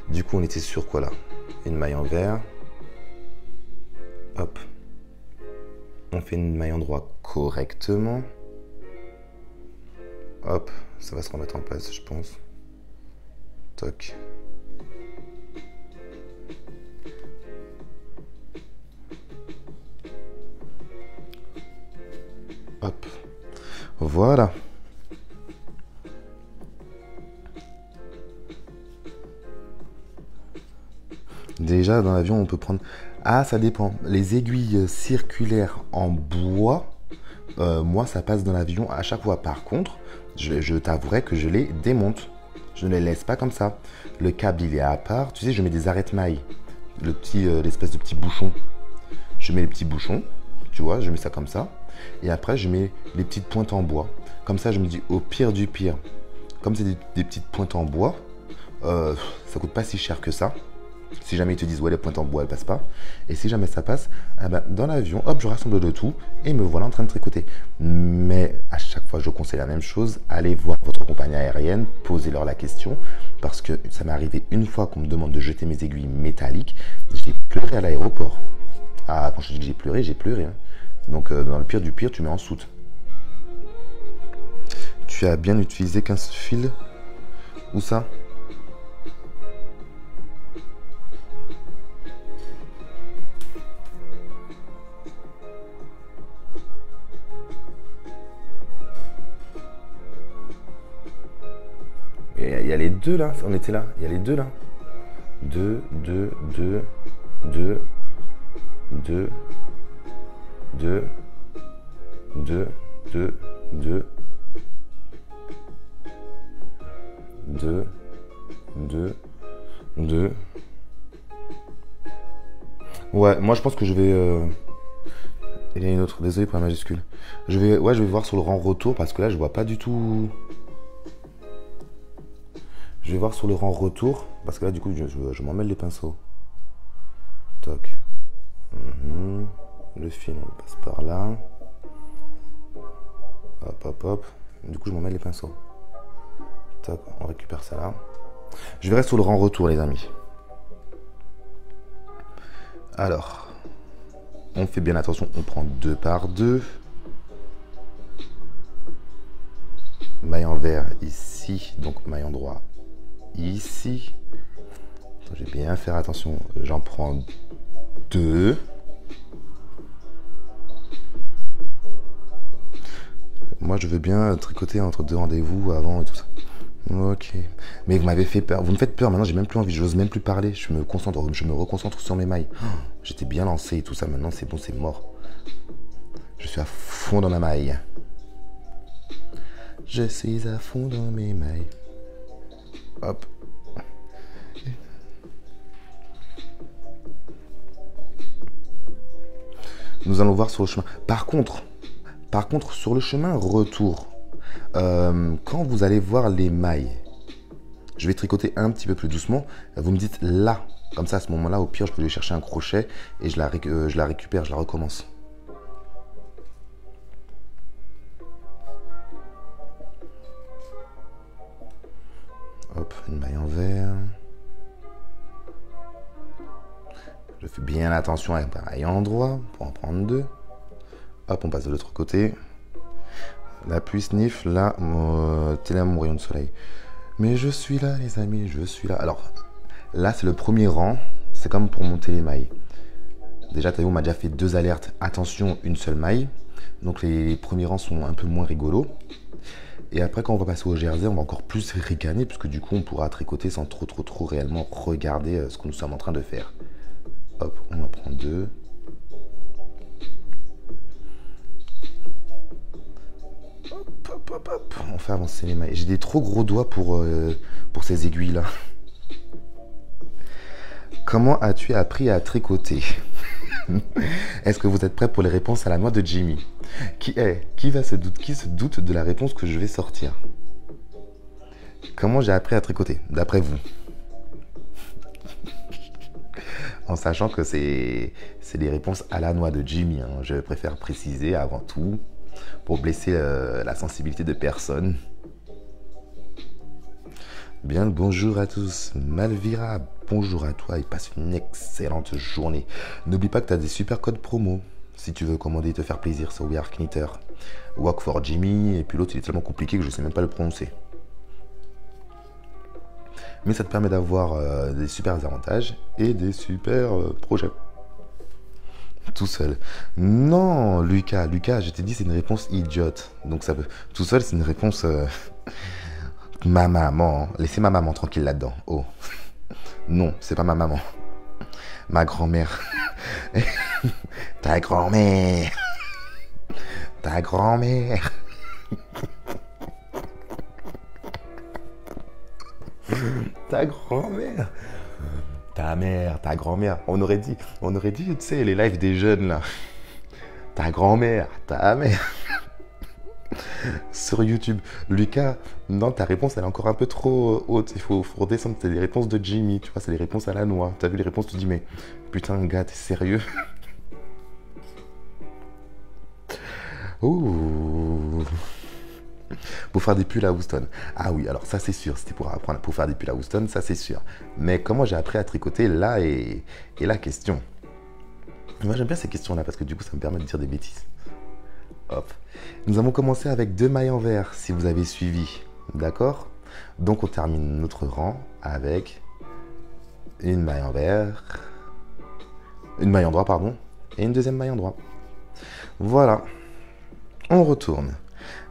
Du coup, on était sur quoi là? Une maille en vert. Hop. On fait une maille en droit correctement. Hop. Ça va se remettre en place, je pense. Toc. Hop. Voilà. Déjà, dans l'avion, on peut prendre... Ah, ça dépend. Les aiguilles circulaires en bois, moi, ça passe dans l'avion à chaque fois. Par contre, je t'avouerai que je les démonte. Je ne les laisse pas comme ça. Le câble, il est à part. Tu sais, je mets des arrêtes-mailles. L'espèce de petit bouchon. Je mets les petits bouchons. Tu vois, je mets ça comme ça. Et après, je mets les petites pointes en bois. Comme ça, je me dis, au pire du pire, comme c'est des petites pointes en bois, ça coûte pas si cher que ça. Si jamais ils te disent, ouais, les pointes en bois, elles passent pas. Et si jamais ça passe, eh ben, dans l'avion, hop, je rassemble le tout et me voilà en train de tricoter. Mais à chaque fois, je conseille la même chose. Allez voir votre compagnie aérienne, posez-leur la question. Parce que ça m'est arrivé une fois qu'on me demande de jeter mes aiguilles métalliques. J'ai pleuré à l'aéroport. Ah, quand je dis que j'ai pleuré. Hein. Donc, dans le pire du pire, tu mets en soute. Tu as bien utilisé 15 fils. Où ça? Il y a les 2 là, on était là, il y a les 2 là. 2, 2, 2, 2, 2, 2, 2, 2, 2, 2, 2, 2. Ouais, moi je pense que je vais... Il y a une autre, désolé pour la majuscule. Je vais voir sur le rang retour parce que là je vois pas du tout... Je vais voir sur le rang retour, parce que là, du coup, je m'en mêle les pinceaux. Toc. Le fil, on le passe par là. Hop, hop, hop. Du coup, je m'en mêle les pinceaux. Toc, on récupère ça là. Je verrai sur le rang retour, les amis. Alors, on fait bien attention, on prend 2 par 2. Maille en vert ici, donc maille en droit ici. Je vais bien faire attention, j'en prends 2. Moi je veux bien tricoter entre 2 rendez-vous avant et tout ça. Ok. Mais vous m'avez fait peur, vous me faites peur, maintenant j'ai même plus envie, j'ose même plus parler, je me reconcentre sur mes mailles. Oh, j'étais bien lancé et tout ça, maintenant c'est bon, c'est mort. Je suis à fond dans ma maille. Je suis à fond dans mes mailles. Hop. Nous allons voir sur le chemin. Par contre, sur le chemin retour, quand vous allez voir les mailles, je vais tricoter un petit peu plus doucement. Vous me dites là, comme ça à ce moment-là, au pire, je peux aller chercher un crochet et je la récupère, je la recommence. Hop, une maille en vert. Je fais bien attention avec ma maille en droit pour en prendre deux. Hop, on passe de l'autre côté. L'appui sniff, là, t'es là mon rayon de soleil. Mais je suis là les amis, je suis là. Alors, là c'est le premier rang, c'est comme pour monter les mailles. Déjà, t'as vu, on m'a déjà fait 2 alertes. Attention, une seule maille. Donc les premiers rangs sont un peu moins rigolos. Et après, quand on va passer au jersey, on va encore plus ricaner, puisque du coup, on pourra tricoter sans trop réellement regarder ce que nous sommes en train de faire. Hop, on en prend 2. Hop, hop, hop, hop. On fait avancer les mailles. J'ai des trop gros doigts pour ces aiguilles-là. Comment as-tu appris à tricoter? Est-ce que vous êtes prêts pour les réponses à la noix de Jimmy? Qui se doute de la réponse que je vais sortir? Comment j'ai appris à tricoter, d'après vous? En sachant que c'est des réponses à la noix de Jimmy. Hein. Je préfère préciser avant tout, pour blesser la sensibilité de personne. Bien le bonjour à tous. Malvira, bonjour à toi et passe une excellente journée. N'oublie pas que tu as des super codes promo si tu veux commander et te faire plaisir sur We Are Knitter. Work for Jimmy, et puis l'autre il est tellement compliqué que je ne sais même pas le prononcer. Mais ça te permet d'avoir des super avantages et des super projets. Tout seul. Non, Lucas, je t'ai dit c'est une réponse idiote. Donc ça peut. Tout seul, c'est une réponse. Ma maman. Laissez ma maman tranquille là-dedans. Oh. Non, c'est pas ma maman. Ma grand-mère. Ta grand-mère. Ta grand-mère. Ta grand-mère. Ta mère, ta grand-mère. On aurait dit, tu sais, les lives des jeunes là. Ta grand-mère, ta mère. Sur YouTube. Lucas, non, ta réponse elle est encore un peu trop haute. Il faut redescendre. C'est les réponses de Jimmy, tu vois, c'est les réponses à la noix. T'as vu les réponses, tu te dis, mais putain, gars, t'es sérieux? Ouh. Pour faire des pulls à Houston. Ah oui, alors ça c'est sûr, c'était pour apprendre pour faire des pulls à Houston, ça c'est sûr. Mais comment j'ai appris à tricoter, là est la question. Moi j'aime bien ces questions-là parce que du coup ça me permet de dire des bêtises. Hop. Nous avons commencé avec 2 mailles en vert, si vous avez suivi. D'accord? Donc on termine notre rang avec une maille en vert, une maille en droit, pardon, et une deuxième maille en droit. Voilà. On retourne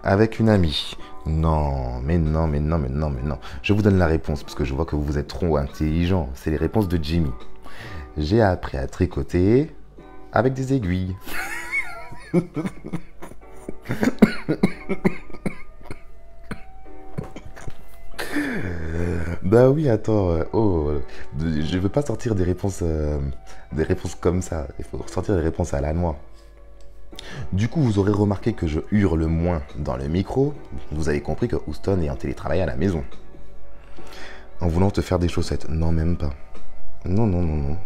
avec une amie. Non, mais non. Je vous donne la réponse parce que je vois que vous êtes trop intelligent. C'est les réponses de Jimmy. J'ai appris à tricoter avec des aiguilles. Bah oui, attends. Je veux pas sortir des réponses comme ça. Il faut sortir des réponses à la noix. Du coup, vous aurez remarqué que je hurle moins dans le micro. Vous avez compris que Houston est en télétravail à la maison. En voulant te faire des chaussettes. Non, même pas. Non.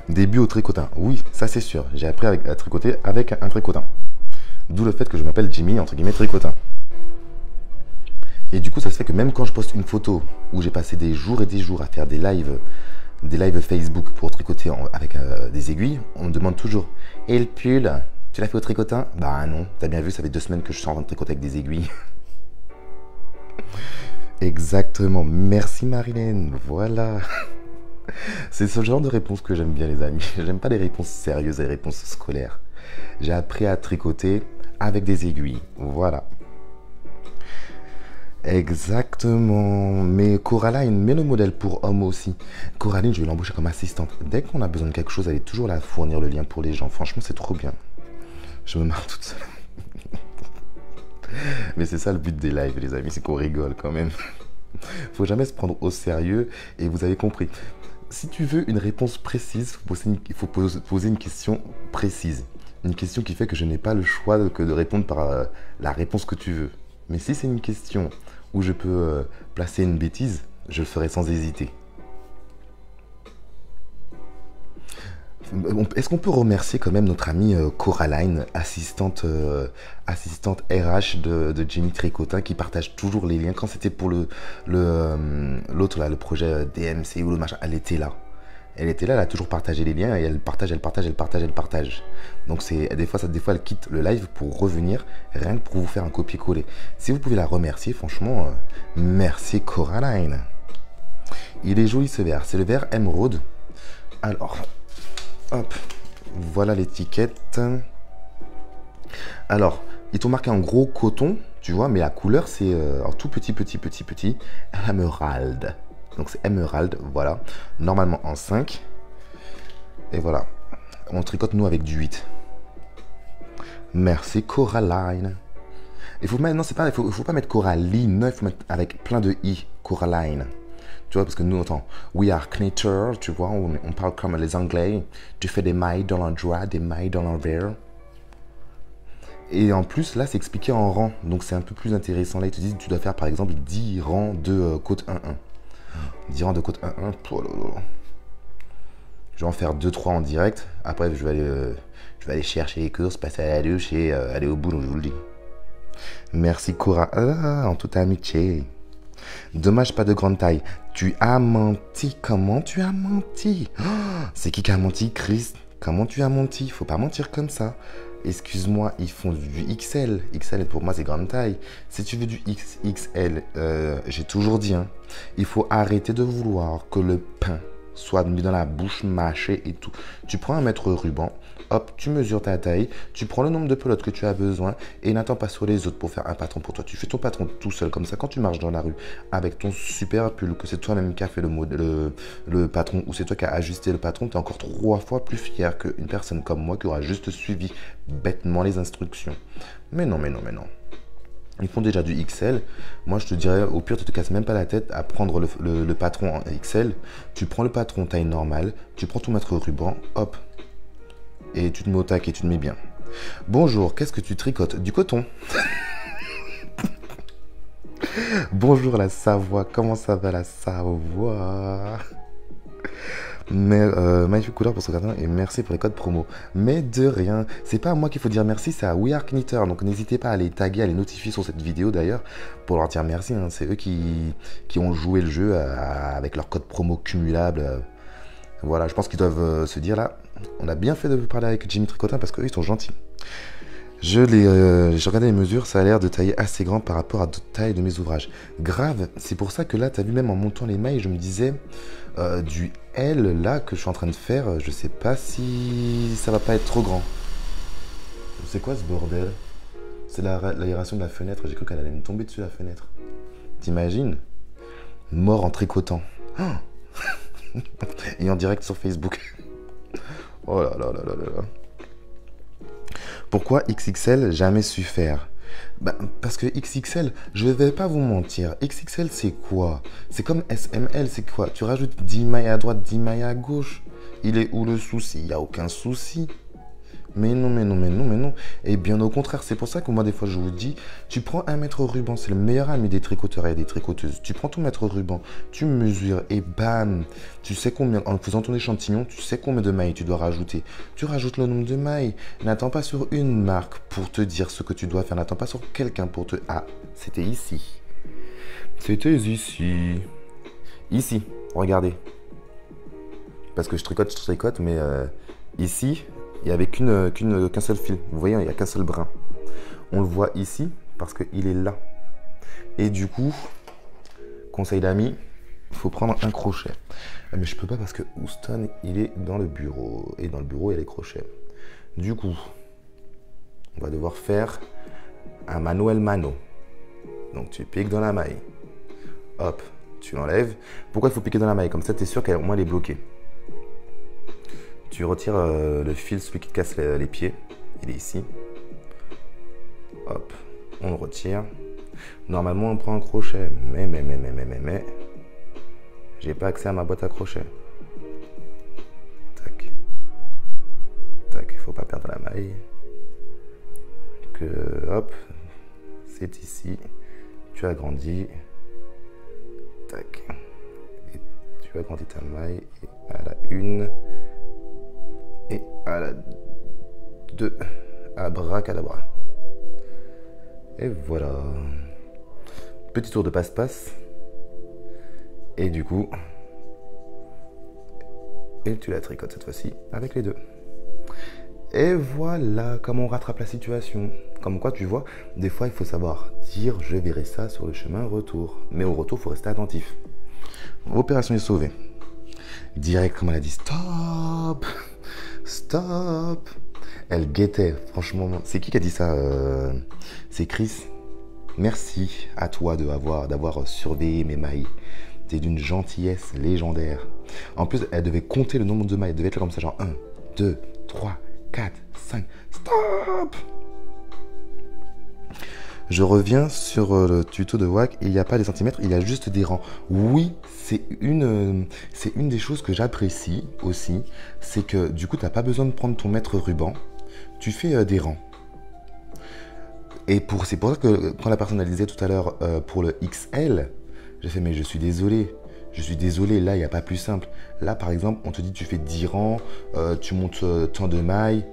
Début au tricotin. Oui, ça c'est sûr. J'ai appris à tricoter avec un tricotin. D'où le fait que je m'appelle Jimmy, entre guillemets, tricotin. Et du coup, ça se fait que même quand je poste une photo où j'ai passé des jours et des jours à faire des lives Facebook pour tricoter avec des aiguilles, on me demande toujours « Et le pull, tu l'as fait au tricotin ?» Bah non, t'as bien vu, ça fait 2 semaines que je suis en train de tricoter avec des aiguilles. Exactement, merci Marilyn, voilà. C'est ce genre de réponse que j'aime bien les amis. J'aime pas les réponses sérieuses, les réponses scolaires. J'ai appris à tricoter avec des aiguilles, voilà. Exactement. Mais Coraline, mets le modèle pour homme aussi. Coraline, je vais l'embaucher comme assistante. Dès qu'on a besoin de quelque chose, elle est toujours là à fournir le lien pour les gens. Franchement, c'est trop bien. Je me marre toute seule. Mais c'est ça le but des lives, les amis, c'est qu'on rigole quand même. Faut jamais se prendre au sérieux et vous avez compris. Si tu veux une réponse précise, il faut poser une question précise. Une question qui fait que je n'ai pas le choix que de répondre par la réponse que tu veux. Mais si c'est une question où je peux placer une bêtise, je le ferai sans hésiter. Est-ce qu'on peut remercier quand même notre amie Coraline, assistante RH de Jimmy Tricotin, qui partage toujours les liens. Quand c'était pour l'autre, le projet DMC ou le machin, elle était là. Elle était là, elle a toujours partagé les liens et elle partage. Donc des fois, elle quitte le live pour revenir, rien que pour vous faire un copier-coller. Si vous pouvez la remercier, franchement, merci Coraline. Il est joli ce verre, c'est le verre émeraude. Alors, hop, voilà l'étiquette. Alors, ils t'ont marqué en gros coton, tu vois, mais la couleur c'est en tout petit, émeraude. Donc c'est émeraude, voilà. Normalement en 5. Et voilà. On tricote nous avec du 8. Merci Coraline. Il faut mettre, non, c'est pas, il faut pas mettre Coraline, il faut mettre avec plein de i, Coraline. Tu vois, parce que nous, attends, we are knitter, tu vois, on parle comme les Anglais. Tu fais des mailles dans l'endroit, des mailles dans l'envers. Et en plus, là, c'est expliqué en rang. Donc, c'est un peu plus intéressant. Là, ils te disent, tu dois faire, par exemple, 10 rangs de côte 1-1. 10 rangs de côte 1-1. Oh là là. Je vais en faire 2-3 en direct. Après, je vais aller chercher les courses, passer à la douche et aller au bout, donc je vous le dis. Merci, Cora. En toute amitié. Dommage, pas de grande taille. Tu as menti. Comment tu as menti? C'est qui a menti, Chris? Comment tu as menti? Faut pas mentir comme ça. Excuse-moi, ils font du XL. XL, pour moi, c'est grande taille. Si tu veux du XXL, j'ai toujours dit, hein, il faut arrêter de vouloir que le pain soit mis dans la bouche, mâché et tout. Tu prends un mètre ruban, hop, tu mesures ta taille, tu prends le nombre de pelotes que tu as besoin et n'attends pas sur les autres pour faire un patron pour toi. Tu fais ton patron tout seul, comme ça, quand tu marches dans la rue avec ton super pull, que c'est toi-même qui as fait le patron ou c'est toi qui as ajusté le patron, tu es encore 3 fois plus fier qu'une personne comme moi qui aura juste suivi bêtement les instructions. Mais non. Ils font déjà du XL. Moi, je te dirais, au pire, tu te casses même pas la tête à prendre le patron en XL. Tu prends le patron taille normale, tu prends ton mètre ruban, hop, et tu te mets au tac et tu te mets bien. Bonjour, qu'est-ce que tu tricotes? Du coton. Bonjour la Savoie, comment ça va la Savoie? Mais magnifique couleur pour ce carton et merci pour les codes promo. Mais de rien, c'est pas à moi qu'il faut dire merci, c'est à We Are Knitter. Donc n'hésitez pas à les taguer, à les notifier sur cette vidéo d'ailleurs pour leur dire merci. Hein. C'est eux qui ont joué le jeu avec leur code promo cumulable. Voilà, je pense qu'ils doivent se dire là, on a bien fait de parler avec Jimmy Tricotin parce qu'eux ils sont gentils. J'ai regardé les mesures, ça a l'air de tailler assez grand par rapport à d'autres tailles de mes ouvrages. Grave, c'est pour ça que là, tu as vu, même en montant les mailles, je me disais, du L, là, que je suis en train de faire, je sais pas si ça va pas être trop grand. C'est quoi ce bordel? C'est l'aération de la fenêtre, j'ai cru qu'elle allait me tomber dessus la fenêtre. T'imagines? Mort en tricotant. Oh et en direct sur Facebook. Oh là là là là là. Pourquoi XXL jamais su faire? Parce que XXL, je ne vais pas vous mentir, XXL c'est quoi? C'est comme SML, c'est quoi? Tu rajoutes 10 mailles à droite, 10 mailles à gauche. Il est où le souci? Il n'y a aucun souci. Mais non. Et bien au contraire, c'est pour ça que moi des fois je vous dis, tu prends un mètre ruban, c'est le meilleur ami des tricoteurs et des tricoteuses. Tu prends ton mètre ruban, tu mesures et bam, tu sais combien, en faisant ton échantillon, tu sais combien de mailles tu dois rajouter. Tu rajoutes le nombre de mailles. N'attends pas sur une marque pour te dire ce que tu dois faire. N'attends pas sur quelqu'un pour te... Ah, c'était ici. C'était ici. Ici, regardez. Parce que je tricote, mais ici... Il n'y avait qu'un seul fil. Vous voyez, il n'y a qu'un seul brin. On le voit ici parce qu'il est là. Et du coup, conseil d'amis, il faut prendre un crochet. Mais je peux pas parce que Houston, il est dans le bureau. Et dans le bureau, il y a les crochets. Du coup, on va devoir faire un Manuel Mano. Donc tu piques dans la maille. Hop, tu l'enlèves. Pourquoi il faut piquer dans la maille? Comme ça, tu es sûr qu'au moins elle est bloquée. Tu retires le fil, celui qui te casse les pieds. Il est ici. hop, on le retire. Normalement, on prend un crochet, mais, j'ai pas accès à ma boîte à crochets. Tac. Tac, faut pas perdre la maille. Hop, c'est ici. Tu agrandis. Tac. Et tu agrandis ta maille. Et à la 1. Et à la 2. Abracadabra. Et voilà. Petit tour de passe-passe. Et du coup, et tu la tricotes cette fois-ci avec les deux. Et voilà comment on rattrape la situation. Comme quoi, tu vois, des fois, il faut savoir dire je verrai ça sur le chemin retour. Mais au retour, il faut rester attentif. Opération est sauvée. Direct, comme elle a dit, stop, stop. Elle guettait, franchement. C'est qui a dit ça C'est Chris. Merci à toi d'avoir surveillé mes mailles. T'es d'une gentillesse légendaire. En plus, elle devait compter le nombre de mailles. Elle devait être là comme ça, genre 1, 2, 3, 4, 5. Stop! Je reviens sur le tuto de WAC. Il n'y a pas des centimètres, il y a juste des rangs. Oui, c'est une des choses que j'apprécie aussi. C'est que du coup, tu n'as pas besoin de prendre ton mètre ruban. Tu fais des rangs. Et c'est pour ça que quand la personne elle disait tout à l'heure pour le XL, j'ai fait mais je suis désolé. Je suis désolé, là, il n'y a pas plus simple. Là, par exemple, on te dit tu fais 10 rangs, tu montes tant de mailles.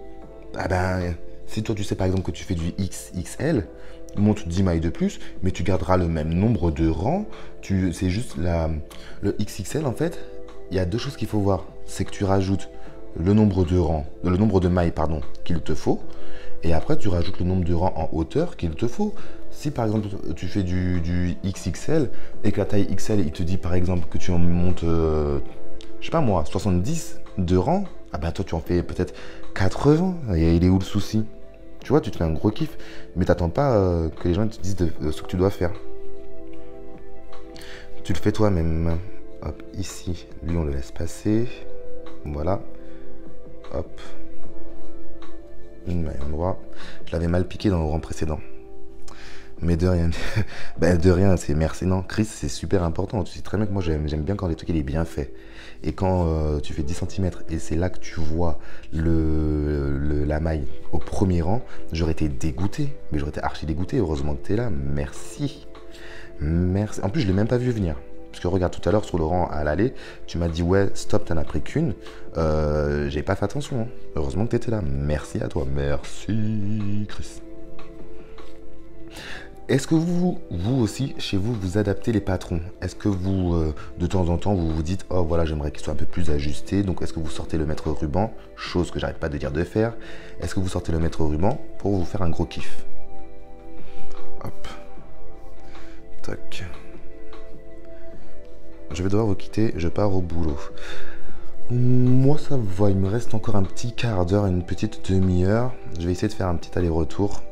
Ah ben, si toi, tu sais par exemple que tu fais du XXL, monte 10 mailles de plus, mais tu garderas le même nombre de rangs. C'est juste le XXL, en fait, il y a deux choses qu'il faut voir. C'est que tu rajoutes le nombre de rangs, le nombre de mailles, pardon, qu'il te faut. Et après, tu rajoutes le nombre de rangs en hauteur qu'il te faut. Si par exemple, tu fais du XXL et que la taille XL, il te dit par exemple que tu en montes, je sais pas moi, 70 de rangs, ah ben toi, tu en fais peut-être 80. Et il est où le souci? Tu vois, tu te fais un gros kiff, mais t'attends pas que les gens te disent ce que tu dois faire. Tu le fais toi-même. Hop, ici, lui, on le laisse passer. Voilà. Hop. Une maille en droit. Je l'avais mal piqué dans le rang précédent. Mais de rien. Ben de rien, c'est merci. Non, Chris, c'est super important. Tu sais très bien que moi, j'aime bien quand les trucs, il est bien fait. Et quand tu fais 10 cm et c'est là que tu vois la maille au premier rang, j'aurais été dégoûté. Mais j'aurais été archi dégoûté. Heureusement que tu es là. Merci. Merci. En plus, je ne l'ai même pas vu venir. Parce que regarde, tout à l'heure, sur le rang à l'aller, tu m'as dit, ouais, stop, t'en as pris qu'une. J'ai pas fait attention. Hein. Heureusement que t'étais là. Merci à toi. Merci, Chris. Est-ce que vous aussi, chez vous, vous adaptez les patrons? Est-ce que vous, de temps en temps, vous vous dites, oh voilà, j'aimerais qu'il soit un peu plus ajusté. Donc, est-ce que vous sortez le mètre ruban? Chose que j'arrête pas de dire de faire. Est-ce que vous sortez le mètre ruban pour vous faire un gros kiff? Hop. Tac. Je vais devoir vous quitter, je pars au boulot. Moi ça va, il me reste encore un petit quart d'heure, une petite demi-heure. Je vais essayer de faire un petit aller-retour.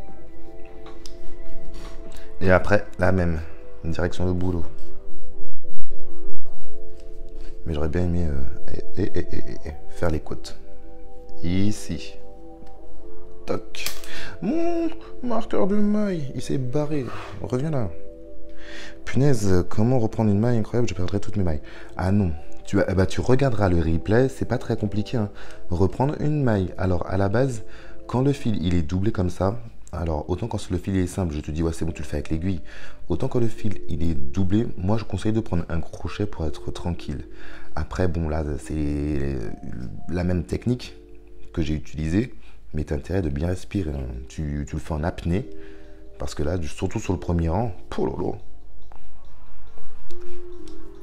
Et après, la même, direction le boulot. Mais j'aurais bien aimé faire les côtes. Ici. Toc. Mon marqueur de maille, il s'est barré. Reviens là. Punaise, comment reprendre une maille incroyable? Je perdrai toutes mes mailles. Ah non, tu regarderas le replay, c'est pas très compliqué. Hein. Reprendre une maille. Alors à la base, quand le fil il est doublé comme ça, alors autant quand le fil est simple, je te dis ouais c'est bon, tu le fais avec l'aiguille. Autant quand le fil il est doublé, moi je conseille de prendre un crochet pour être tranquille. Après bon là c'est la même technique que j'ai utilisée, mais tu as intérêt de bien respirer. Hein. Tu le fais en apnée, parce que là, surtout sur le premier rang, pololo.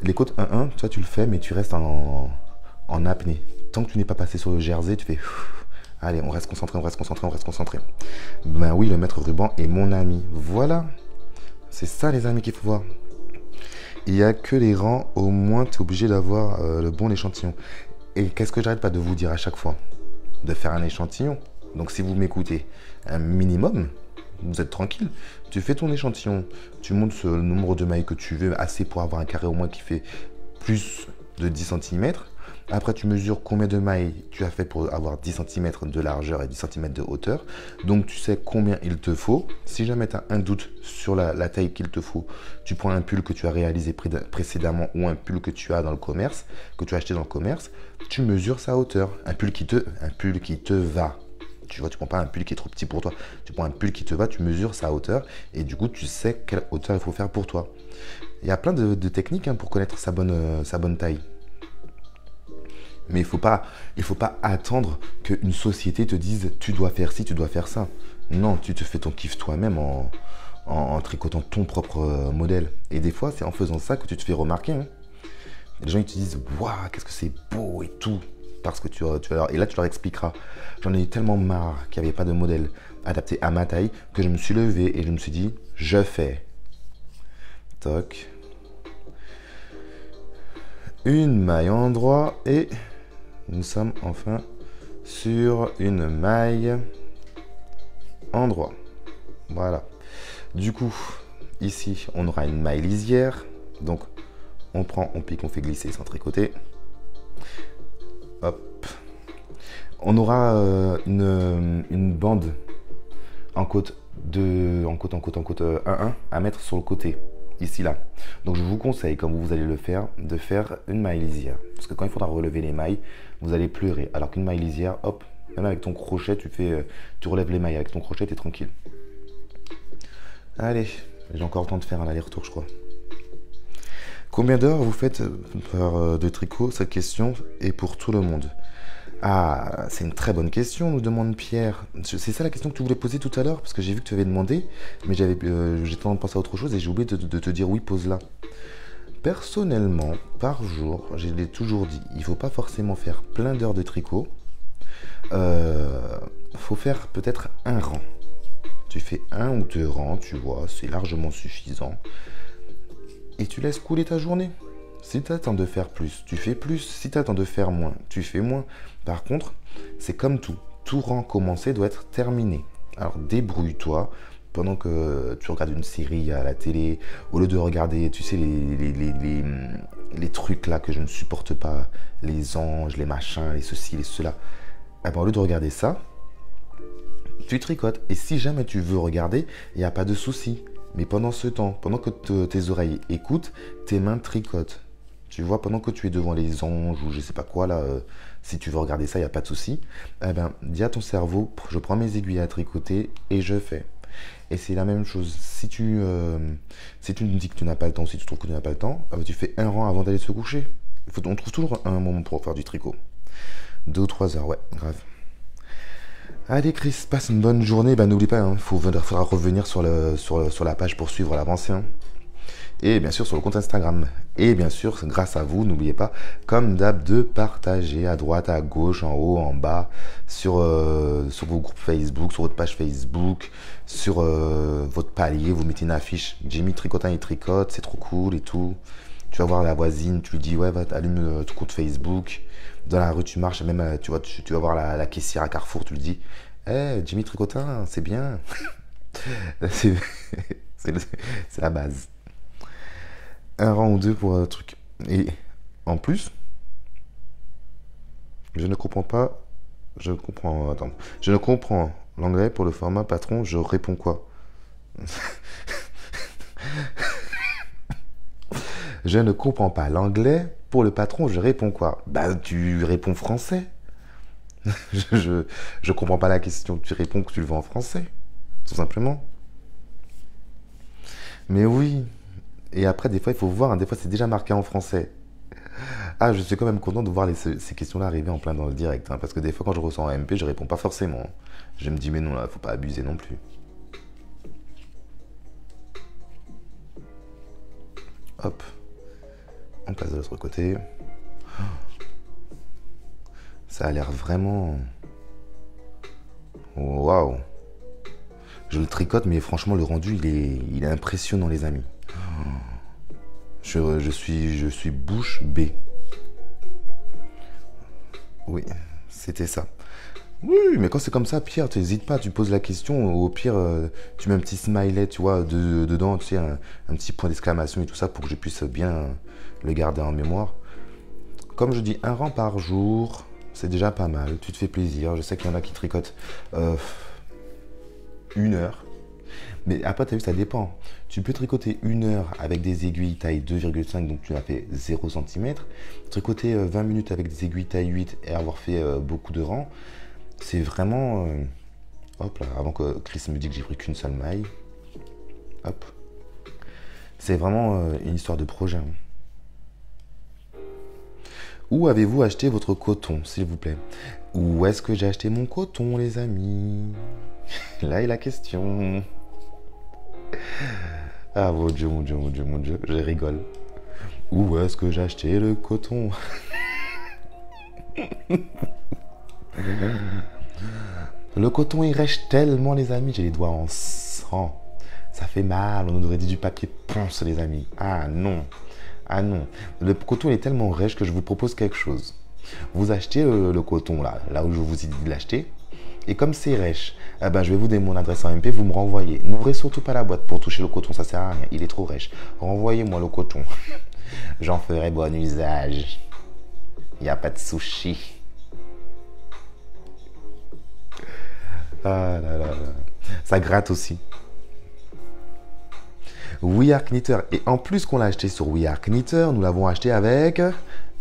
Les côtes 1-1, toi tu le fais, mais tu restes en apnée. Tant que tu n'es pas passé sur le jersey, tu fais... Allez, on reste concentré, on reste concentré, on reste concentré. Ben oui, le maître ruban est mon ami. Voilà. C'est ça les amis qu'il faut voir. Il n'y a que les rangs, au moins tu es obligé d'avoir le bon échantillon. Et qu'est-ce que j'arrête pas de vous dire à chaque fois? De faire un échantillon. Donc si vous m'écoutez un minimum, vous êtes tranquille. Tu fais ton échantillon, tu montes le nombre de mailles que tu veux, assez pour avoir un carré au moins qui fait plus de 10 cm. Après, tu mesures combien de mailles tu as fait pour avoir 10 cm de largeur et 10 cm de hauteur. Donc, tu sais combien il te faut. Si jamais tu as un doute sur la taille qu'il te faut, tu prends un pull que tu as réalisé précédemment ou un pull que tu as dans le commerce, que tu as acheté dans le commerce. Tu mesures sa hauteur. Un pull qui te va. Tu vois, tu prends pas un pull qui est trop petit pour toi. Tu prends un pull qui te va, tu mesures sa hauteur et du coup, tu sais quelle hauteur il faut faire pour toi. Il y a plein de techniques pour connaître sa bonne taille. Mais il faut pas attendre qu'une société te dise tu dois faire ci, tu dois faire ça. Non, tu te fais ton kiff toi-même en tricotant ton propre modèle. Et des fois, c'est en faisant ça que tu te fais remarquer. Les gens ils te disent waouh, qu'est-ce que c'est beau et tout. Parce que et là, tu leur expliqueras. J'en ai eu tellement marre qu'il n'y avait pas de modèle adapté à ma taille que je me suis levé et je me suis dit je fais. Toc. Une maille en endroit et nous sommes enfin sur une maille endroit. Voilà. Du coup, ici, on aura une maille lisière. Donc, on prend, on pique, on fait glisser sans tricoter. Hop. On aura une bande en côte 1-1 à mettre sur le côté. Ici, là. Donc, je vous conseille, comme vous allez le faire, de faire une maille lisière. Parce que quand il faudra relever les mailles, vous allez pleurer. Alors qu'une maille lisière, hop, même avec ton crochet, tu relèves les mailles. Avec ton crochet, tu es tranquille. Allez, j'ai encore le temps de faire un aller-retour, je crois. Combien d'heures vous faites de tricot? Cette question est pour tout le monde. Ah, c'est une très bonne question, nous demande Pierre. C'est ça la question que tu voulais poser tout à l'heure? Parce que j'ai vu que tu avais demandé, mais j'ai tendance à penser à autre chose et j'ai oublié de te dire oui, pose-la. Personnellement, par jour, je l'ai toujours dit, il ne faut pas forcément faire plein d'heures de tricot. Faut faire peut-être un rang. Tu fais 1 ou 2 rangs, tu vois, c'est largement suffisant. Et tu laisses couler ta journée. Si tu attends de faire plus, tu fais plus. Si tu attends de faire moins, tu fais moins. Par contre, c'est comme tout. Tout rang commencé doit être terminé. Alors débrouille-toi pendant que tu regardes une série à la télé, au lieu de regarder, tu sais, les trucs là que je ne supporte pas, les anges, les machins, les ceci, les cela. Eh ben, au lieu de regarder ça, tu tricotes. Et si jamais tu veux regarder, il n'y a pas de souci. Mais pendant ce temps, pendant que tes oreilles écoutent, tes mains tricotent. Tu vois, pendant que tu es devant les anges ou je sais pas quoi là, si tu veux regarder ça, il n'y a pas de souci. Eh ben, dis à ton cerveau, je prends mes aiguilles à tricoter et je fais. Et c'est la même chose. Si tu me dis que tu n'as pas le temps, si tu trouves que tu n'as pas le temps, tu fais un rang avant d'aller se coucher. On trouve toujours un moment pour faire du tricot. 2 ou 3 heures, ouais, grave. Allez Chris, passe une bonne journée. Ben, n'oublie pas, il faudra revenir sur la page pour suivre l'avancée. Et bien sûr sur le compte Instagram. Et bien sûr, grâce à vous, n'oubliez pas, comme d'hab, de partager à droite, à gauche, en haut, en bas, sur vos groupes Facebook, sur votre page Facebook, sur votre palier, vous mettez une affiche. Jimmy Tricotin et tricote, c'est trop cool et tout. Tu vas voir la voisine, tu lui dis, ouais, allume ton compte Facebook. Dans la rue, tu marches, même, tu vas voir la caissière à Carrefour, tu lui dis, hey, Jimmy Tricotin, c'est bien. c'est la base. Un rang ou 2 pour un truc. Et en plus, je ne comprends l'anglais pour le format patron, je réponds quoi? Je ne comprends pas l'anglais pour le patron, je réponds quoi? Bah, tu réponds français. je comprends pas la question, tu réponds que tu le veux en français, tout simplement. Mais oui. Et après, des fois, il faut voir, des fois, c'est déjà marqué en français. Ah, je suis quand même content de voir ces questions-là arriver en plein dans le direct. Parce que des fois, quand je ressens un MP, je réponds pas forcément. Je me dis, mais non, là, faut pas abuser non plus. Hop. On passe de l'autre côté. Ça a l'air vraiment... Waouh. Je le tricote, mais franchement, le rendu, il est impressionnant, les amis. Je suis bouche bée. Oui, c'était ça. Oui, mais quand c'est comme ça, Pierre, tu n'hésites pas, tu poses la question. Au pire, tu mets un petit smiley, tu vois, dedans, tu sais, un petit point d'exclamation et tout ça pour que je puisse bien le garder en mémoire. comme je dis, un rang par jour, c'est déjà pas mal. Tu te fais plaisir. Je sais qu'il y en a qui tricotent 1 heure. Mais après, tu as vu, ça dépend. Tu peux tricoter 1 heure avec des aiguilles taille 2,5, donc tu as fait 0 cm. Tricoter 20 minutes avec des aiguilles taille 8 et avoir fait beaucoup de rangs, c'est vraiment... hop là, avant que Chris me dise que j'ai pris qu'une seule maille. Hop. C'est vraiment une histoire de projet. Où avez-vous acheté votre coton, s'il vous plaît? Où est-ce que j'ai acheté mon coton, les amis? Là est la question. Ah mon Dieu, mon Dieu, mon Dieu, mon Dieu, je rigole. Où est-ce que j'ai acheté le coton? Le coton il rêche tellement, les amis, j'ai les doigts en sang. Ça fait mal, on aurait dit du papier ponce, les amis. Ah non, ah non. Le coton est tellement rêche que je vous propose quelque chose. Vous achetez le coton là où je vous ai dit de l'acheter. Et comme c'est rêche, eh ben, je vais vous donner mon adresse en MP, vous me renvoyez. N'ouvrez surtout pas la boîte pour toucher le coton, ça sert à rien, il est trop rêche. Renvoyez-moi le coton. J'en ferai bon usage. Il n'y a pas de sushi. Ah là là là. Ça gratte aussi. We Are Knitter. Et en plus qu'on l'a acheté sur We Are Knitter, nous l'avons acheté avec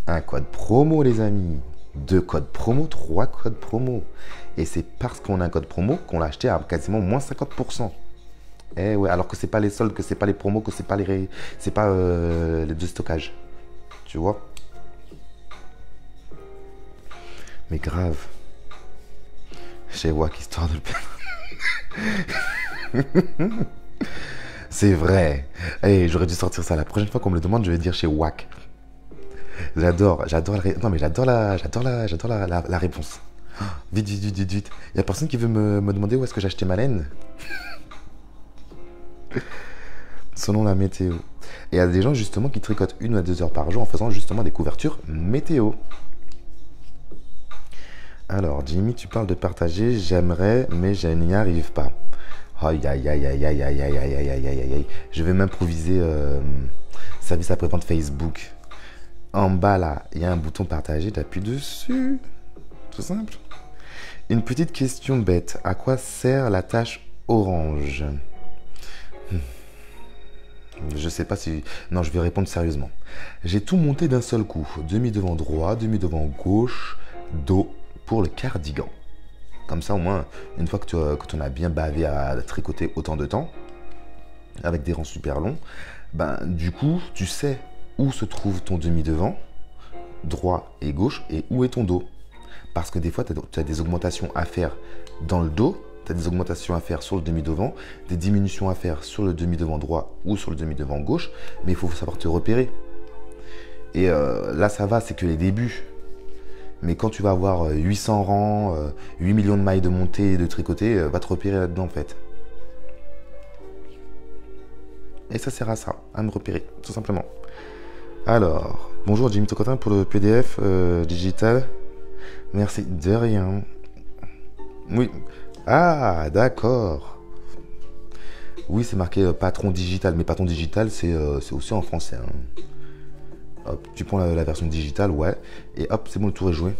un code promo, les amis. 2 codes promo, 3 codes promo. Et c'est parce qu'on a un code promo qu'on l'a acheté à quasiment moins 50%. Eh ouais, alors que c'est pas les soldes, que c'est pas les promos, que c'est pas les deux stockages. Tu vois? Mais grave. Chez Wack, histoire de le perdre. C'est vrai. Hey, j'aurais dû sortir ça. La prochaine fois qu'on me le demande, je vais dire chez Wack. J'adore la réponse. Vite, vite, vite, vite, vite. Il n'y a personne qui veut me demander où est-ce que j'ai acheté ma laine. Selon la météo. Et il y a des gens justement qui tricotent 1 à 2 heures par jour en faisant justement des couvertures météo. Alors, Jimmy, tu parles de partager. J'aimerais, mais je n'y arrive pas. Aïe, aïe, aïe, aïe, aïe, aïe, aïe, aïe, aïe, aïe, aïe, aïe. Je vais m'improviser service après-vente Facebook. En bas là, il y a un bouton partager, t'appuies dessus. Tout simple. Une petite question bête. À quoi sert la tache orange? Je sais pas si... Non, je vais répondre sérieusement. J'ai tout monté d'un seul coup. Demi-devant droit, demi-devant gauche, dos pour le cardigan. Comme ça, au moins, une fois que tu en as bien bavé à tricoter autant de temps, avec des rangs super longs, ben, du coup, tu sais où se trouve ton demi-devant, droit et gauche, et où est ton dos. Parce que des fois, tu as des augmentations à faire dans le dos, tu as des augmentations à faire sur le demi-devant, des diminutions à faire sur le demi-devant droit ou sur le demi-devant gauche, mais il faut savoir te repérer. Et là, ça va, c'est que les débuts. Mais quand tu vas avoir 800 rangs, 8 millions de mailles de montée et de tricoter, va te repérer là-dedans en fait. Et ça sert à ça, à me repérer, tout simplement. Alors, bonjour Jimmy Tocotin pour le PDF digital. Merci, de rien. Oui. Ah, d'accord. Oui, c'est marqué patron digital, mais patron digital, c'est aussi en français. Hein. Hop, tu prends la version digitale, ouais, et hop, c'est bon, le tour est joué.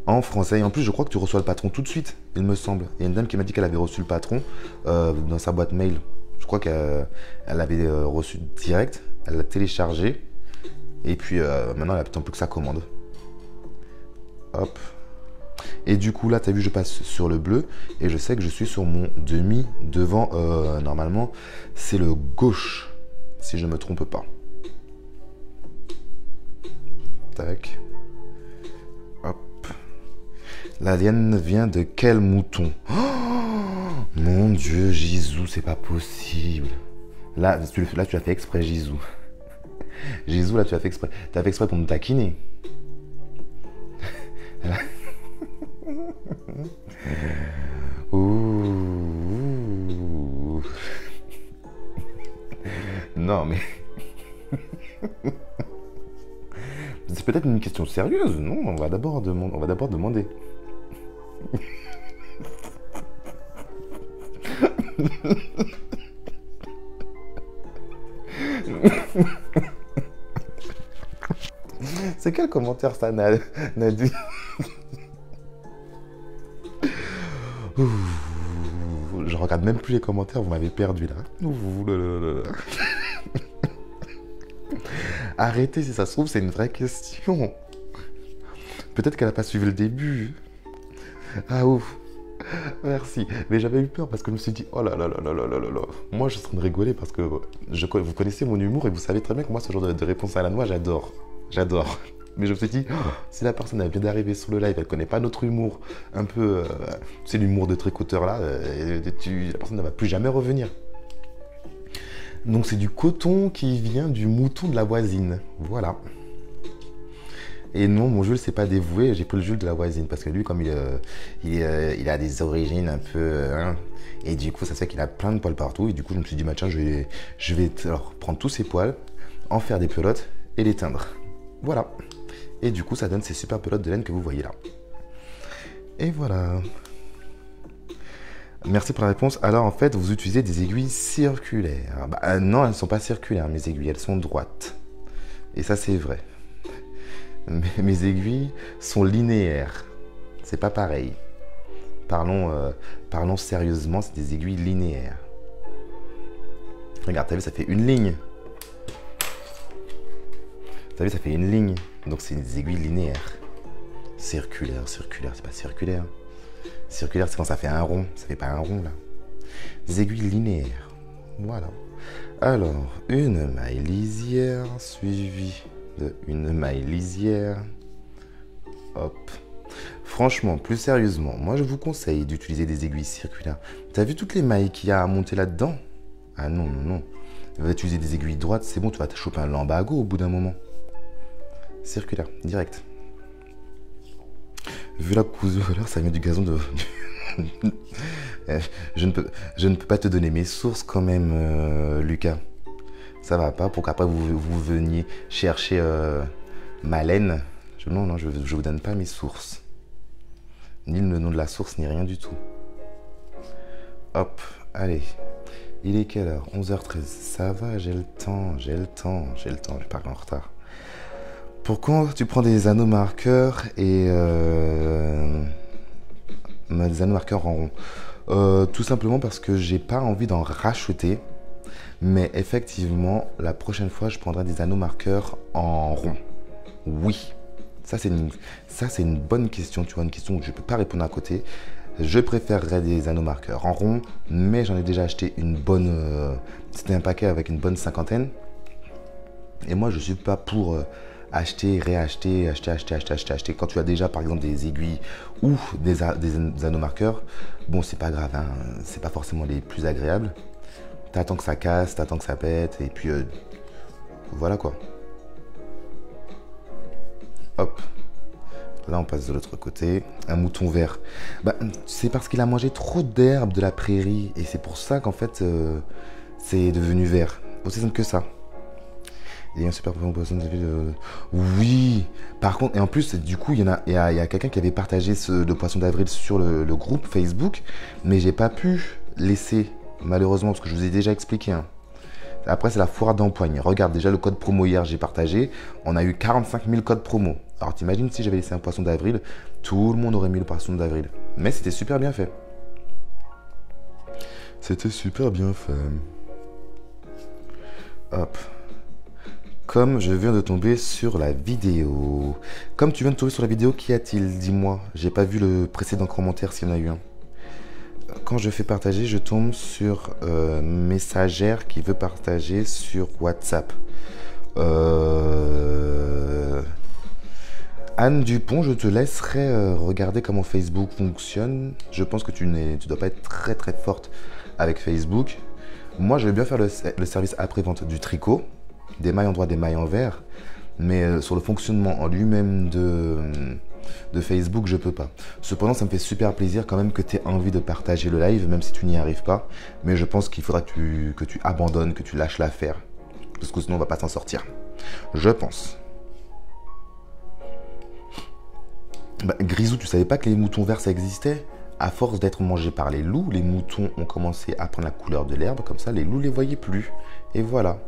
En français, et en plus, je crois que tu reçois le patron tout de suite, il me semble. Il y a une dame qui m'a dit qu'elle avait reçu le patron dans sa boîte mail. Je crois qu'elle l'avait reçu direct, elle l'a téléchargé, et puis maintenant, elle attend plus que ça commande. Hop. Et du coup, là, tu as vu, je passe sur le bleu, et je sais que je suis sur mon demi devant, normalement, c'est le gauche, si je ne me trompe pas. Tac. Hop. La liane vient de quel mouton? Oh, mon Dieu, Jisou, c'est pas possible. Là, tu l'as fait exprès, Jisou. Jisou, là, tu as fait exprès. Tu as fait exprès pour nous taquiner. Ouh. Non, mais... C'est peut-être une question sérieuse, non? On va d'abord demander. C'est quel commentaire ça, Nadine? Je regarde même plus les commentaires, vous m'avez perdu là. Arrêtez, si ça se trouve, c'est une vraie question. Peut-être qu'elle n'a pas suivi le début. Ah ouf. Merci. Mais j'avais eu peur parce que je me suis dit, oh là là là là là là là là. Moi, je suis en train de rigoler parce que vous connaissez mon humour et vous savez très bien que moi, ce genre de réponse à la noix, j'adore. J'adore. Mais je me suis dit, oh, si la personne elle vient d'arriver sur le live, elle ne connaît pas notre humour, un peu, c'est l'humour de tricoteur là, la personne ne va plus jamais revenir. Donc c'est du coton qui vient du mouton de la voisine. Voilà. Et non, mon Jules, c'est pas dévoué, j'ai pris le Jules de la voisine. Parce que lui, comme il a des origines un peu... et du coup, ça fait qu'il a plein de poils partout. Et du coup, je me suis dit, bah, tiens, je vais alors, prendre tous ces poils, en faire des pelotes et les teindre. Voilà. Et du coup, ça donne ces super pelotes de laine que vous voyez là. Et voilà. Merci pour la réponse. Alors, en fait, vous utilisez des aiguilles circulaires. Bah, non, elles ne sont pas circulaires, mes aiguilles. Elles sont droites. Et ça, c'est vrai. Mes aiguilles sont linéaires. C'est pas pareil. Parlons sérieusement, c'est des aiguilles linéaires. Regarde, t'as vu, ça fait une ligne. T'as vu, ça fait une ligne. Donc, c'est des aiguilles linéaires. Circulaire, c'est pas circulaire. Circulaire, c'est quand ça fait un rond. Ça fait pas un rond, là. Des aiguilles linéaires. Voilà. Alors, une maille lisière suivie d'une maille lisière. Hop. Franchement, plus sérieusement, moi, je vous conseille d'utiliser des aiguilles circulaires. T'as vu toutes les mailles qu'il y a à monter là-dedans? Ah non, non, non. Tu vas utiliser des aiguilles droites, c'est bon, tu vas te choper un lambago au bout d'un moment. Circulaire, direct. Vu la couleur, ça vient du gazon de... je ne peux pas te donner mes sources quand même, Lucas. Ça va pas pour qu'après vous veniez chercher ma laine. Non, je vous donne pas mes sources. Ni le nom de la source, ni rien du tout. Hop, allez. Il est quelle heure? 11h13. Ça va, j'ai le temps, je vais pas en retard. Pourquoi tu prends des anneaux marqueurs et des anneaux marqueurs en rond? Tout simplement parce que j'ai pas envie d'en racheter. Mais effectivement, la prochaine fois, je prendrai des anneaux marqueurs en rond. Oui. Ça, c'est une bonne question. Tu vois, une question où je ne peux pas répondre à côté. Je préférerais des anneaux marqueurs en rond, mais j'en ai déjà acheté une bonne... c'était un paquet avec une bonne cinquantaine. Et moi, je ne suis pas pour acheter, réacheter, acheter. Quand tu as déjà, par exemple, des aiguilles ou des anneaux marqueurs, bon, c'est pas grave, hein, c'est pas forcément les plus agréables. T'attends que ça casse, t'attends que ça pète, et puis voilà quoi. Hop. Là, on passe de l'autre côté. Un mouton vert. Bah, c'est parce qu'il a mangé trop d'herbe de la prairie. Et c'est pour ça qu'en fait, c'est devenu vert. Aussi simple que ça. Il y a un super poisson. Oui. Par contre, et en plus, du coup, il y a quelqu'un qui avait partagé le poisson d'avril sur le groupe Facebook. Mais j'ai pas pu laisser, malheureusement, parce que je vous ai déjà expliqué. Hein. Après, c'est la foire d'empoigne. Regarde, déjà, le code promo hier, j'ai partagé. On a eu 45 000 codes promo. Alors, t'imagines si j'avais laissé un poisson d'avril, tout le monde aurait mis le poisson d'avril. Mais c'était super bien fait. C'était super bien fait. Hop. Comme je viens de tomber sur la vidéo. Comme tu viens de tomber sur la vidéo, qu'y a-t-il? Dis-moi. J'ai pas vu le précédent commentaire s'il y en a eu un. Quand je fais partager, je tombe sur messagère qui veut partager sur WhatsApp. Anne Dupont, je te laisserai regarder comment Facebook fonctionne. Je pense que tu dois pas être très très forte avec Facebook. Moi, je vais bien faire le service après-vente du tricot, des mailles en droit, des mailles en vert. Mais sur le fonctionnement en lui-même de Facebook, je peux pas. Cependant, ça me fait super plaisir quand même que tu aies envie de partager le live, même si tu n'y arrives pas. Mais je pense qu'il faudra que tu abandonnes, que tu lâches l'affaire. Parce que sinon, on va pas s'en sortir. Je pense. Bah, Grisou, tu savais pas que les moutons verts, ça existait? À force d'être mangés par les loups, les moutons ont commencé à prendre la couleur de l'herbe. Comme ça, les loups les voyaient plus. Et voilà.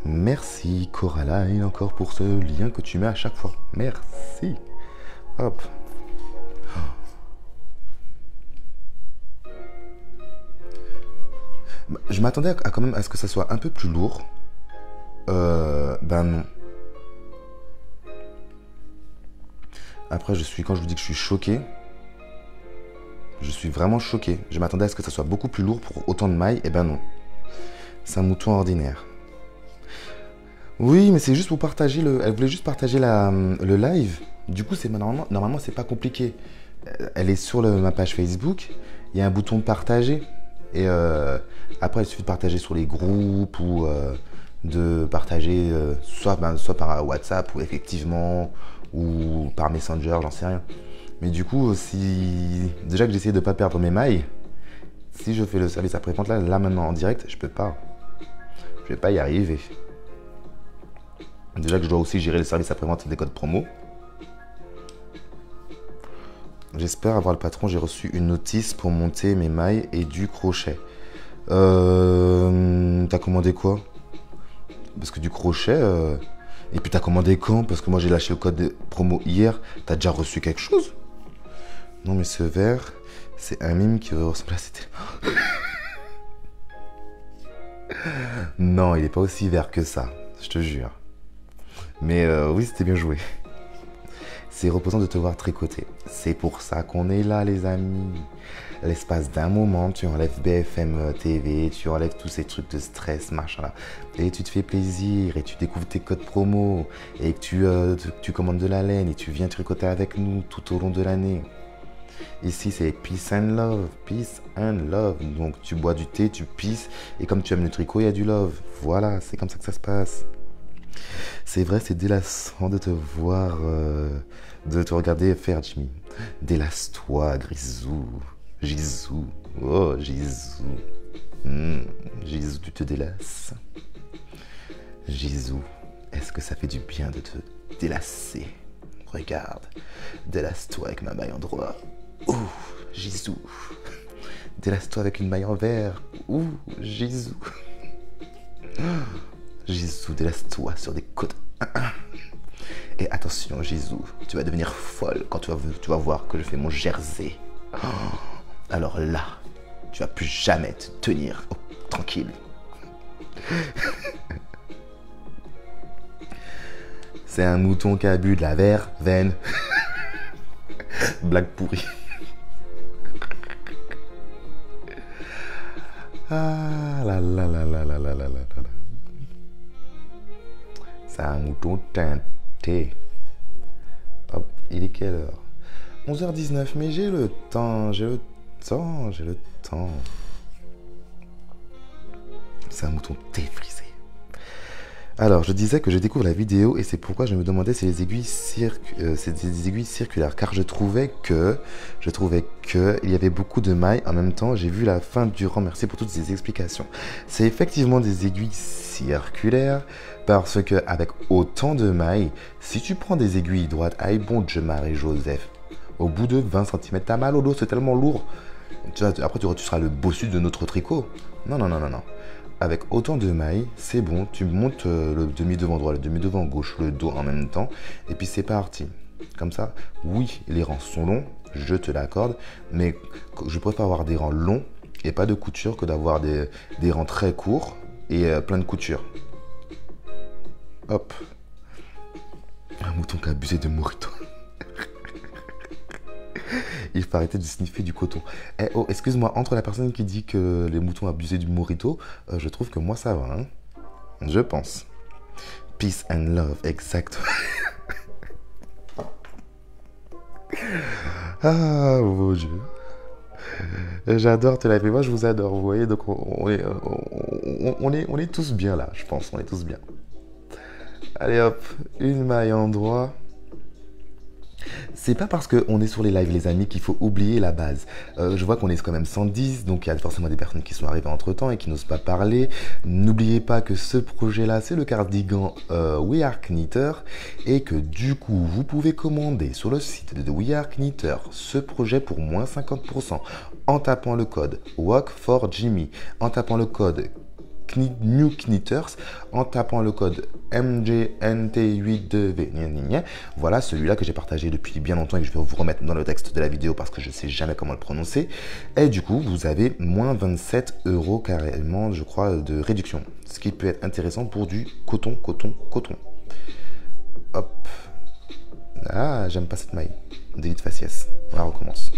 Merci Coraline encore pour ce lien que tu mets à chaque fois. Merci. Hop. Je m'attendais à quand même à ce que ça soit un peu plus lourd. Ben non. Après, quand je vous dis que je suis choqué, je suis vraiment choqué. Je m'attendais à ce que ça soit beaucoup plus lourd pour autant de mailles. Et ben non. C'est un mouton ordinaire. Oui, mais c'est juste pour partager Elle voulait juste partager le live. Du coup, normalement, c'est pas compliqué. Elle est sur ma page Facebook. Il y a un bouton partager. Et après, il suffit de partager sur les groupes ou de partager soit par WhatsApp ou effectivement ou par Messenger, j'en sais rien. Mais du coup, déjà que j'essaie de ne pas perdre mes mailles, si je fais le service après-vente là maintenant en direct, je peux pas. Je vais pas y arriver. Déjà que je dois aussi gérer le service après-vente des codes promo. J'espère avoir le patron. J'ai reçu une notice pour monter mes mailles et du crochet. T'as commandé quoi? Parce que du crochet... Et puis t'as commandé quand? Parce que moi j'ai lâché le code de promo hier. T'as déjà reçu quelque chose? Non mais ce verre, c'est un mime qui ressemble à... Non, il est pas aussi vert que ça. Je te jure. Mais oui, c'était bien joué. C'est reposant de te voir tricoter. C'est pour ça qu'on est là, les amis. L'espace d'un moment, tu enlèves BFM TV, tu enlèves tous ces trucs de stress, machin là. Et tu te fais plaisir, et tu découvres tes codes promo, et que tu commandes de la laine, et tu viens tricoter avec nous tout au long de l'année. Ici, c'est peace and love, peace and love. Donc, tu bois du thé, tu pisses, et comme tu aimes le tricot, il y a du love. Voilà, c'est comme ça que ça se passe. C'est vrai, c'est délassant de te voir, de te regarder faire, Jimmy. Délasse-toi, Grisou, Gisou, oh Gisou. Gisou, tu te délasses. Gisou, est-ce que ça fait du bien de te délasser? Regarde, délasse-toi avec ma maille en droit. Ouh, Gisou. Délasse-toi avec une maille en vert. Ouh, Gisou. Gisou, délasse-toi sur des côtes. Et attention, Gisou, tu vas devenir folle quand tu vas voir que je fais mon jersey. Alors là, tu vas plus jamais te tenir tranquille. C'est un mouton qui a bu de la verveine. Blague pourrie. Ah là là là là là là là là. C'est un mouton teinté. Hop, il est quelle heure? 11h19, mais j'ai le temps. C'est un mouton défrisé. Alors, je disais que je découvre la vidéo et c'est pourquoi je me demandais si les aiguilles c'est des aiguilles circulaires, car je trouvais que il y avait beaucoup de mailles en même temps. J'ai vu la fin du rang. Merci pour toutes ces explications. C'est effectivement des aiguilles circulaires parce que avec autant de mailles, si tu prends des aiguilles droites, aïe bon Dieu Marie-Joseph, au bout de 20 cm, t'as mal au dos, c'est tellement lourd. Après, tu seras le bossu de notre tricot. Non. Avec autant de mailles, c'est bon, tu montes le demi-devant droit, le demi-devant gauche, le dos en même temps, et puis c'est parti. Comme ça, oui, les rangs sont longs, je te l'accorde, mais je préfère avoir des rangs longs et pas de couture que d'avoir des rangs très courts et plein de couture. Hop. Un mouton qui a abusé de Morito. Il faut arrêter de sniffer du coton. Eh oh, excuse-moi, entre la personne qui dit que les moutons abusaient du Morito, je trouve que moi ça va, hein. Je pense. Peace and love, exact. Ah, mon Dieu. J'adore te laver. Moi, je vous adore, vous voyez. Donc, on est tous bien là, je pense. On est tous bien. Allez hop, une maille en droit. C'est pas parce qu'on est sur les lives, les amis, qu'il faut oublier la base. Je vois qu'on est quand même 110, donc il y a forcément des personnes qui sont arrivées entre-temps et qui n'osent pas parler. N'oubliez pas que ce projet-là, c'est le cardigan We Are Knitter et que du coup, vous pouvez commander sur le site de We Are Knitter ce projet pour moins 50% en tapant le code Walk for Jimmy, en tapant le code New Knitters en tapant le code MGNT82V. Voilà celui-là que j'ai partagé depuis bien longtemps et que je vais vous remettre dans le texte de la vidéo parce que je ne sais jamais comment le prononcer. Et du coup, vous avez moins 27 € carrément, je crois, de réduction. Ce qui peut être intéressant pour du coton. Hop. Ah, j'aime pas cette maille. Delete faciès. On recommence.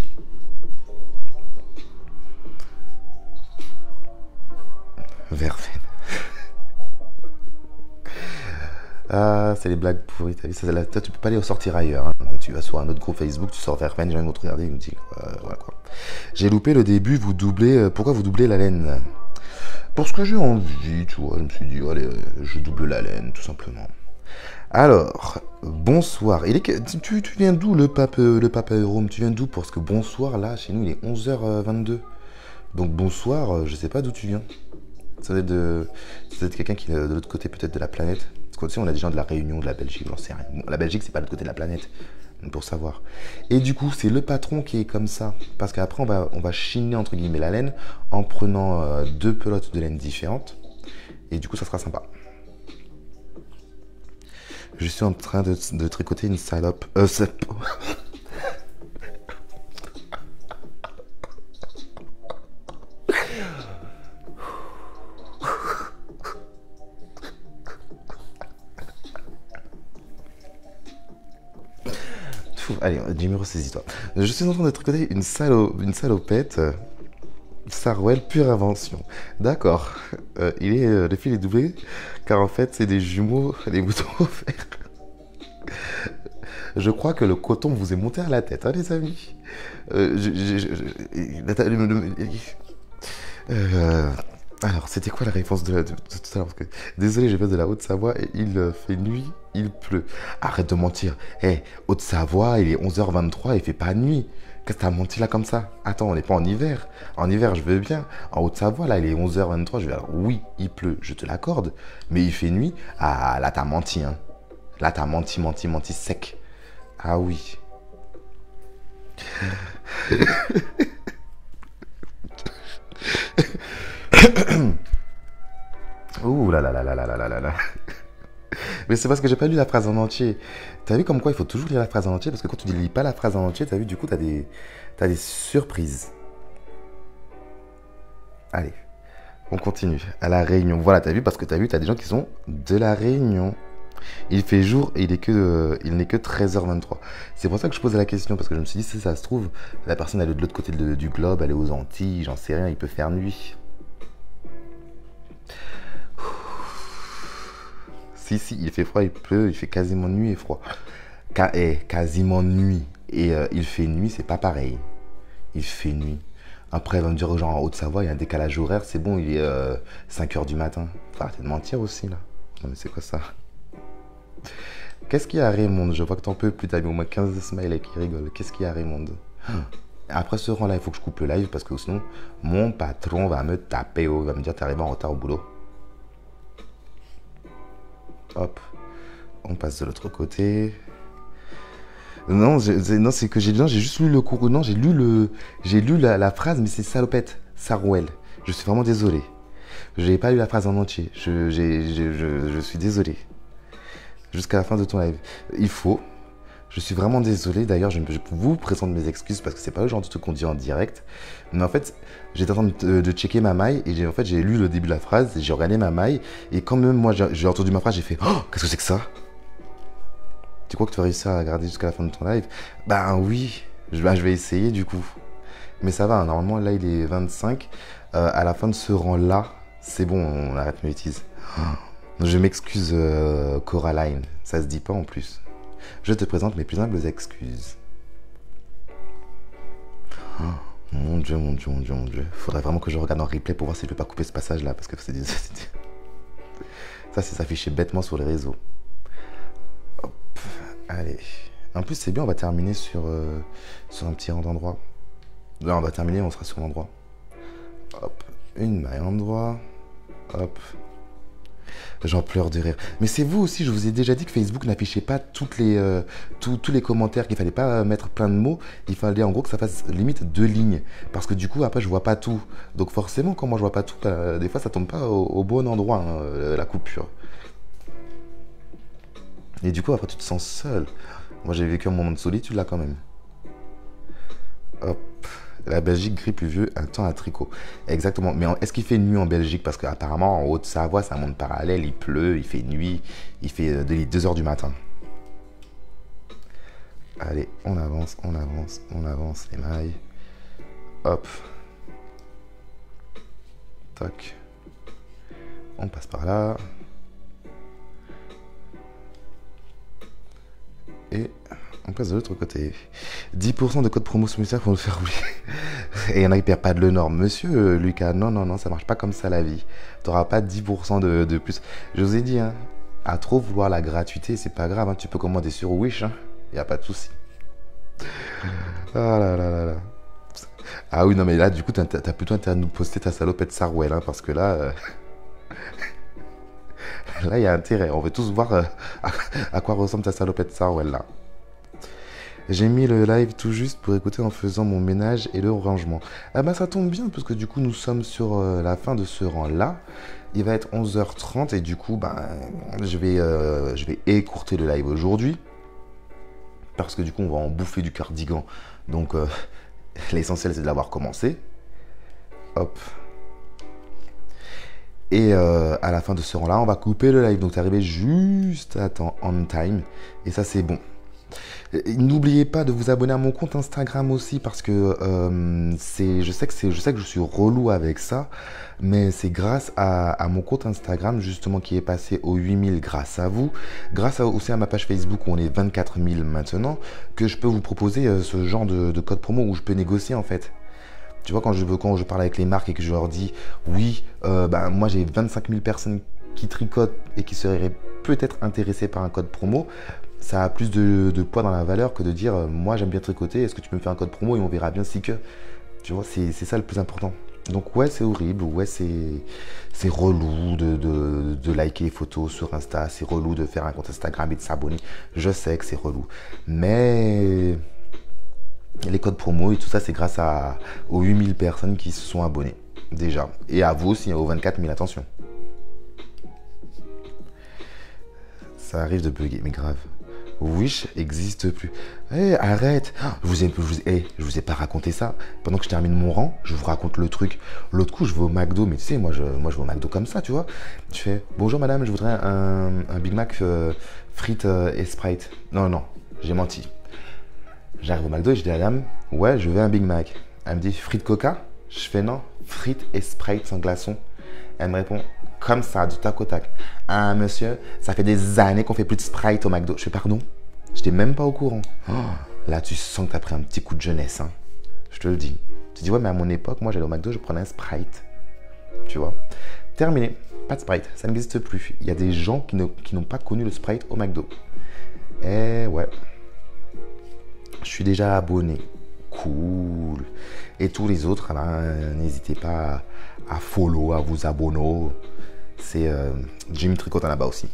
Verveine. Ah, c'est les blagues pourries. T'as vu, ça, là, toi, tu peux pas les ressortir ailleurs. Hein. Tu vas sur un autre groupe Facebook, tu sors Verveine, j'ai rien d'autre regarder, il me dit. Voilà quoi. J'ai loupé le début, vous doublez. Pourquoi vous doublez la laine? Parce que j'ai envie, tu vois. Je me suis dit, allez, je double la laine, tout simplement. Alors, bonsoir. Tu viens d'où le pape Rome? Tu viens d'où? Parce que bonsoir, là, chez nous, il est 11h22. Donc bonsoir, je sais pas d'où tu viens. Ça doit être quelqu'un qui est de l'autre côté peut-être de la planète. Parce que tu sais, on a des gens de la Réunion, de la Belgique, j'en sais rien. Bon, la Belgique, c'est pas de l'autre côté de la planète, pour savoir. Et du coup, c'est le patron qui est comme ça. Parce qu'après, on va chiner, entre guillemets, la laine en prenant 2 pelotes de laine différentes. Et du coup, ça sera sympa. Je suis en train de tricoter une salope. Allez, numéro saisis-toi. Je suis en train de tricoter une salopette. Sarwell, pure invention. D'accord. Le fil est doublé, car en fait, c'est des jumeaux, des boutons offerts. Je crois que le coton vous est monté à la tête, hein, les amis. Alors, c'était quoi la réponse de tout à l'heure? Désolé, je viens de la Haute-Savoie et il fait nuit, il pleut. Arrête de mentir. Hé, Haute-Savoie, il est 11h23, il fait pas nuit. Qu'est-ce que t'as menti là comme ça? Attends, on n'est pas en hiver. En hiver, je veux bien. En Haute-Savoie, là, il est 11h23, je vais dire oui, il pleut, je te l'accorde. Mais il fait nuit. Ah, là, t'as menti, hein. Là, t'as menti sec. Ah oui. Ouh là là là là là là là là. Mais c'est parce que j'ai pas lu la phrase en entier. T'as vu comme quoi il faut toujours lire la phrase en entier? Parce que quand tu ne lis pas la phrase en entier, t'as vu, du coup, t'as des surprises. Allez, on continue. À la Réunion. Voilà, t'as vu, parce que t'as vu, t'as des gens qui sont de la Réunion. Il fait jour et il n'est que 13h23. C'est pour ça que je pose la question, parce que je me suis dit, si ça se trouve, la personne elle est de l'autre côté du globe, elle est aux Antilles, j'en sais rien, il peut faire nuit. Si, il fait froid, il pleut, il fait quasiment nuit et froid. Quasiment nuit. Et il fait nuit, c'est pas pareil. Il fait nuit. Après, ils vont me dire, genre en Haute-Savoie, il y a un décalage horaire, c'est bon, il est 5h du matin. Faut arrêter de mentir aussi, là. Non, mais c'est quoi ça? Qu'est-ce qu'il y a, Raymond? Je vois que t'en peux plus, t'as mis au moins 15 smileys qui rigolent. Qu'est-ce qu'il y a, Raymond? Après ce rang-là, il faut que je coupe le live parce que sinon, mon patron va me taper, il va me dire, t'es arrivé en retard au boulot. Hop, on passe de l'autre côté. Non, c'est que j'ai juste lu le cours. Non, j'ai lu la phrase, mais c'est salopette, Sarwell. Je suis vraiment désolé. Je n'ai pas lu la phrase en entier. Je suis désolé. Jusqu'à la fin de ton live. Je suis vraiment désolé. D'ailleurs, je vous présente mes excuses parce que c'est pas le genre de truc qu'on dit en direct. Mais en fait, j'étais en train de checker ma maille et j'ai lu le début de la phrase, j'ai regardé ma maille et quand même moi j'ai entendu ma phrase, j'ai fait oh, qu'est-ce que c'est que ça? Tu crois que tu vas réussir à regarder jusqu'à la fin de ton live? Ben oui, je vais essayer du coup. Mais ça va, normalement là il est 25. À la fin de ce rang-là, c'est bon, on arrête mes bêtises. Je m'excuse Coraline, ça se dit pas en plus. Je te présente mes plus humbles excuses. Oh, mon Dieu. Faudrait vraiment que je regarde en replay pour voir si je peux pas couper ce passage-là, parce que ça c'est s'afficher bêtement sur les réseaux. Hop, allez. En plus, c'est bien, on va terminer sur un petit rang d'endroit. Là, on va terminer, on sera sur l'endroit. Hop, une maille endroit. Hop. J'en pleure de rire. Mais c'est vous aussi, je vous ai déjà dit que Facebook n'affichait pas tous les commentaires, qu'il fallait pas mettre plein de mots. Il fallait en gros que ça fasse limite 2 lignes. Parce que du coup, après, je vois pas tout. Donc forcément, quand moi je vois pas tout, bah, des fois ça tombe pas au bon endroit, hein, la coupure. Et du coup, après, tu te sens seul. Moi, j'ai vécu un moment de solitude là quand même. Hop. La Belgique gris pluvieux, un temps à tricot. Exactement. Mais est-ce qu'il fait nuit en Belgique? Parce qu'apparemment, en Haute-Savoie, c'est un monde parallèle. Il pleut, il fait nuit. Il fait 2 heures du matin. Allez, on avance, on avance, on avance les mailles. Hop. Toc. On passe par là. Et on passe de l'autre côté. 10% de code promo supplémentaire pour nous faire rouler. Et il y en a qui ne perdent pas de le norme. Monsieur Lucas, non, non, non, ça marche pas comme ça la vie. Tu n'auras pas 10% de plus. Je vous ai dit, hein, à trop vouloir la gratuité, c'est pas grave. Hein, tu peux commander sur Wish. Il n'y a pas de souci. Ah là là là là. Ah oui, non, mais là, du coup, t'as plutôt intérêt de nous poster ta salopette Sarwell. Hein, parce que là, là, il y a intérêt. On veut tous voir à quoi ressemble ta salopette Sarwell là. J'ai mis le live tout juste pour écouter en faisant mon ménage et le rangement. Ah bah ça tombe bien parce que du coup nous sommes sur la fin de ce rang là. Il va être 11h30 et du coup bah, je vais écourter le live aujourd'hui. Parce que du coup on va en bouffer du cardigan. Donc l'essentiel c'est de l'avoir commencé. Hop. Et à la fin de ce rang là on va couper le live. Donc t'es arrivé juste à temps on time. Et ça c'est bon. N'oubliez pas de vous abonner à mon compte Instagram aussi parce que je sais que je suis relou avec ça, mais c'est grâce à mon compte Instagram justement qui est passé aux 8000 grâce à vous, aussi à ma page Facebook où on est 24 000 maintenant, que je peux vous proposer ce genre de code promo où je peux négocier en fait. Tu vois, quand je parle avec les marques et que je leur dis oui, moi j'ai 25 000 personnes qui tricotent et qui seraient peut-être intéressées par un code promo, ça a plus de poids dans la valeur que de dire moi j'aime bien tricoter, est-ce que tu peux me faire un code promo et on verra bien si que. Tu vois, c'est ça le plus important. Donc ouais, c'est horrible, ouais, c'est relou de liker les photos sur Insta, c'est relou de faire un compte Instagram et de s'abonner. Je sais que c'est relou. Mais les codes promo et tout ça, c'est grâce aux 8000 personnes qui se sont abonnées déjà. Et à vous aussi, aux 24 000, attention. Ça arrive de bugger, mais grave. Wish existe plus. Arrête. Je vous ai pas raconté ça. Pendant que je termine mon rang, je vous raconte le truc. L'autre coup, je vais au McDo, mais tu sais, moi je vais au McDo comme ça, tu vois. Je fais bonjour madame, je voudrais un Big Mac frites et Sprite. Non, non, j'ai menti. J'arrive au McDo et je dis à la dame, ouais, je veux un Big Mac. Elle me dit frites Coca. Je fais non, frites et Sprite sans glaçon. Elle me répond comme ça, du tac au tac. Ah, monsieur, ça fait des années qu'on fait plus de Sprite au McDo. Je fais pardon? Je n'étais même pas au courant. Oh, là, tu sens que tu as pris un petit coup de jeunesse. Hein. Je te le dis. Tu dis, ouais, mais à mon époque, moi, j'allais au McDo, je prenais un Sprite. Tu vois. Terminé. Pas de Sprite. Ça n'existe plus. Il y a des gens qui n'ont pas connu le Sprite au McDo. Eh ouais. Je suis déjà abonné. Cool. Et tous les autres, n'hésitez pas à follow, à vous abonner. C'est Jimmy Tricotin là-bas aussi.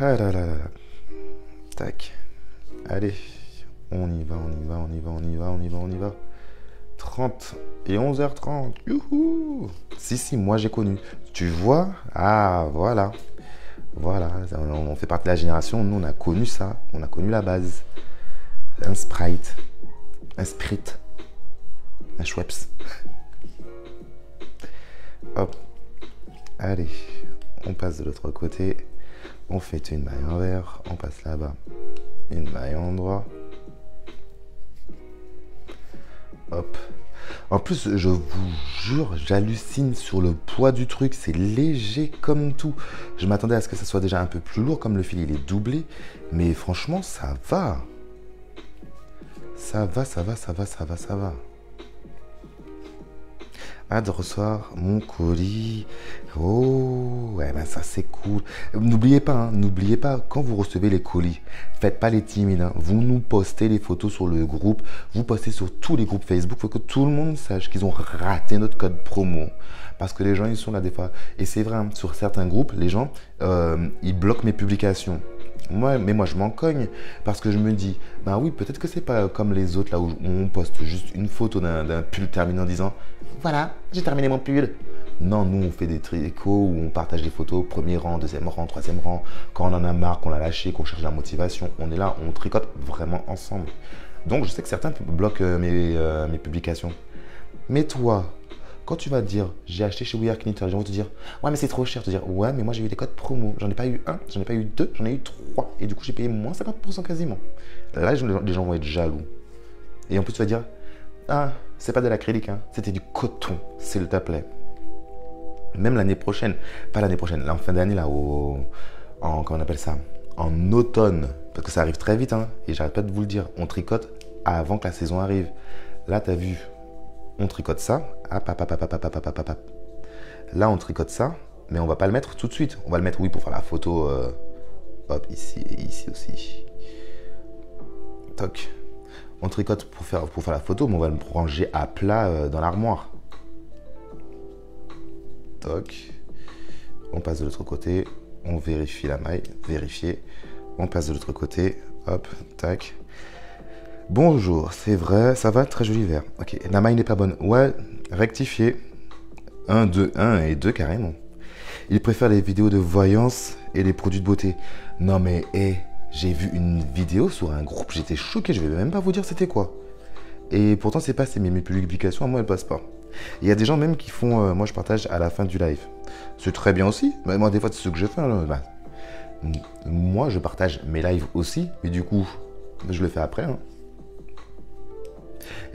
Ah là là là. Tac. Allez. On y va, on y va, on y va, on y va, on y va, on y va. 30 et 11h30. Youhou. Si, moi j'ai connu. Tu vois? Ah, voilà. Voilà. On fait partie de la génération. Nous, on a connu ça. On a connu la base. Un Sprite. Un Sprite. Un Schweppes. Hop, allez, on passe de l'autre côté, on fait une maille envers, on passe là-bas, une maille en droit, hop. En plus, je vous jure, j'hallucine sur le poids du truc, c'est léger comme tout. Je m'attendais à ce que ça soit déjà un peu plus lourd, comme le fil il est doublé, mais franchement, ça va. Ça va, ça va, ça va, ça va, ça va. Hâte de recevoir mon colis. Oh, ouais, ben ça c'est cool. N'oubliez pas, quand vous recevez les colis, faites pas les timides, hein. Vous nous postez les photos sur le groupe, vous postez sur tous les groupes Facebook, faut que tout le monde sache qu'ils ont raté notre code promo. Parce que les gens, ils sont là des fois. Et c'est vrai, hein, sur certains groupes, les gens, ils bloquent mes publications. Mais moi, je m'en cogne parce que je me dis, bah oui, peut-être que c'est pas comme les autres là où on poste juste une photo d'un pull terminé en disant, voilà, j'ai terminé mon pull. Non, nous, on fait des tricots où on partage des photos, premier rang, deuxième rang, troisième rang. Quand on en a marre, qu'on l'a lâché, qu'on cherche la motivation, on est là, on tricote vraiment ensemble. Donc, je sais que certains bloquent mes publications. Mais toi, quand tu vas te dire, j'ai acheté chez We Are Knitted, les gens vont te dire, ouais, mais c'est trop cher. Te dire, ouais, mais moi j'ai eu des codes promo. J'en ai pas eu un, j'en ai pas eu deux, j'en ai eu trois. Et du coup, j'ai payé moins 50% quasiment. Là, les gens vont être jaloux. Et en plus, tu vas dire, ah, c'est pas de l'acrylique, hein, c'était du coton, s'il te plaît. Même l'année prochaine, pas l'année prochaine, là en fin d'année, là, comment on appelle ça, en automne, parce que ça arrive très vite, hein, et j'arrête pas de vous le dire, on tricote avant que la saison arrive. Là, t'as vu, on tricote ça, là on tricote ça, mais on va pas le mettre tout de suite. On va le mettre, oui, pour faire la photo, hop, ici et ici aussi. Toc. On tricote pour faire la photo, mais on va le ranger à plat dans l'armoire. Toc. On passe de l'autre côté, on vérifie la maille, vérifier. On passe de l'autre côté, hop, tac. Bonjour, c'est vrai, ça va, très joli vert. Ok, la maille n'est pas bonne. Ouais, rectifier. 1 et 2 carrément. Il préfère les vidéos de voyance et les produits de beauté. Non mais, j'ai vu une vidéo sur un groupe, j'étais choqué, je vais même pas vous dire c'était quoi. Et pourtant c'est passé, mais mes publications à moi elles passent pas. Il y a des gens même qui font, moi je partage à la fin du live. C'est très bien aussi, mais moi des fois c'est ce que je fais. Bah, moi je partage mes lives aussi, mais du coup je le fais après. Hein.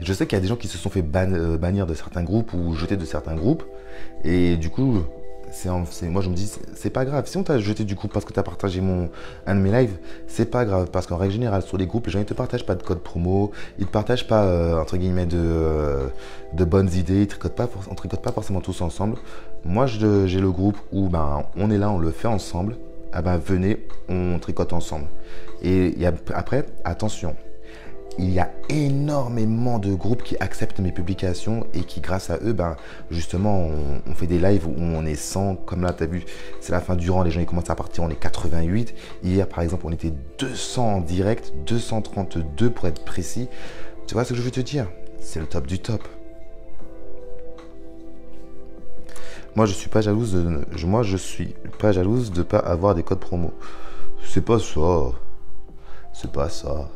Je sais qu'il y a des gens qui se sont fait bannir de certains groupes ou jeter de certains groupes. Et du coup, moi je me dis, c'est pas grave. Si on t'a jeté du groupe parce que tu as partagé un de mes lives, c'est pas grave. Parce qu'en règle générale, sur les groupes, les gens ne te partagent pas de code promo. Ils ne te partagent pas, entre guillemets, de bonnes idées. On ne tricote pas forcément tous ensemble. Moi, j'ai le groupe où ben, on est là, on le fait ensemble. Ah ben, venez, on tricote ensemble. Et après, attention. Il y a énormément de groupes qui acceptent mes publications et qui, grâce à eux, ben, justement, on fait des lives où on est 100. Comme là, tu as vu, c'est la fin du rang, les gens ils commencent à partir, on est 88. Hier, par exemple, on était 200 en direct, 232 pour être précis. Tu vois ce que je veux te dire? C'est le top du top. Moi, je suis pas jalouse de pas avoir des codes promo. C'est pas ça. C'est pas ça.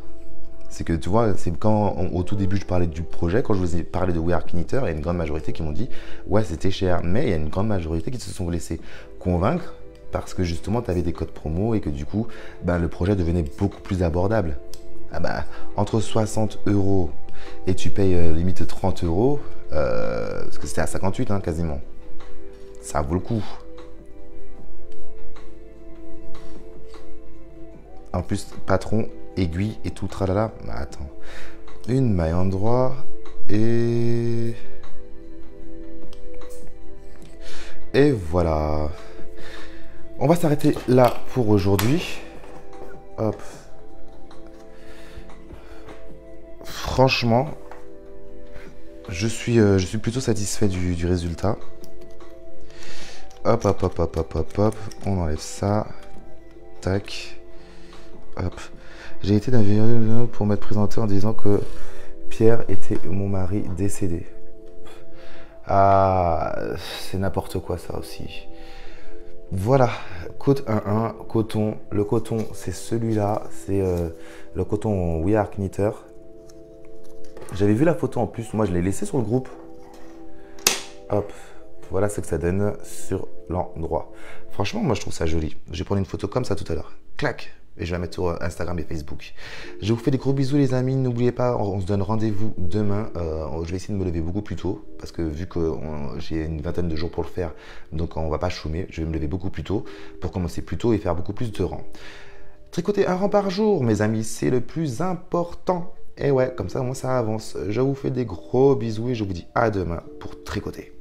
C'est que tu vois, c'est quand au tout début je parlais du projet, quand je vous ai parlé de We Are Knitted, il y a une grande majorité qui m'ont dit ouais c'était cher, mais il y a une grande majorité qui se sont laissés convaincre parce que justement tu avais des codes promo et que du coup ben, le projet devenait beaucoup plus abordable. Ah ben, entre 60 € et tu payes limite 30 €, parce que c'était à 58 hein, quasiment, ça vaut le coup. En plus, patron, aiguille et tout, tralala. Bah, attends. Une maille en droit et... Et voilà. On va s'arrêter là pour aujourd'hui. Hop. Franchement, je suis plutôt satisfait du résultat. Hop, hop, hop, hop, hop, hop, hop. On enlève ça. Tac. Hop. J'ai été dans une vidéo pour m'être présenté en disant que Pierre était mon mari décédé. Ah, c'est n'importe quoi ça aussi. Voilà, code 1.1, coton. Le coton, c'est celui-là. C'est le coton We Are Knitted. J'avais vu la photo en plus. Moi, je l'ai laissé sur le groupe. Hop. Voilà ce que ça donne sur l'endroit. Franchement, moi, je trouve ça joli. Je vais prendre une photo comme ça tout à l'heure. Clac. Et je vais la mettre sur Instagram et Facebook. Je vous fais des gros bisous les amis. N'oubliez pas, on se donne rendez-vous demain. Je vais essayer de me lever beaucoup plus tôt. Parce que vu que j'ai une vingtaine de jours pour le faire, donc on va pas chômer. Je vais me lever beaucoup plus tôt pour commencer plus tôt et faire beaucoup plus de rangs. Tricoter un rang par jour, mes amis, c'est le plus important. Et ouais, comme ça, moi ça avance. Je vous fais des gros bisous et je vous dis à demain pour tricoter.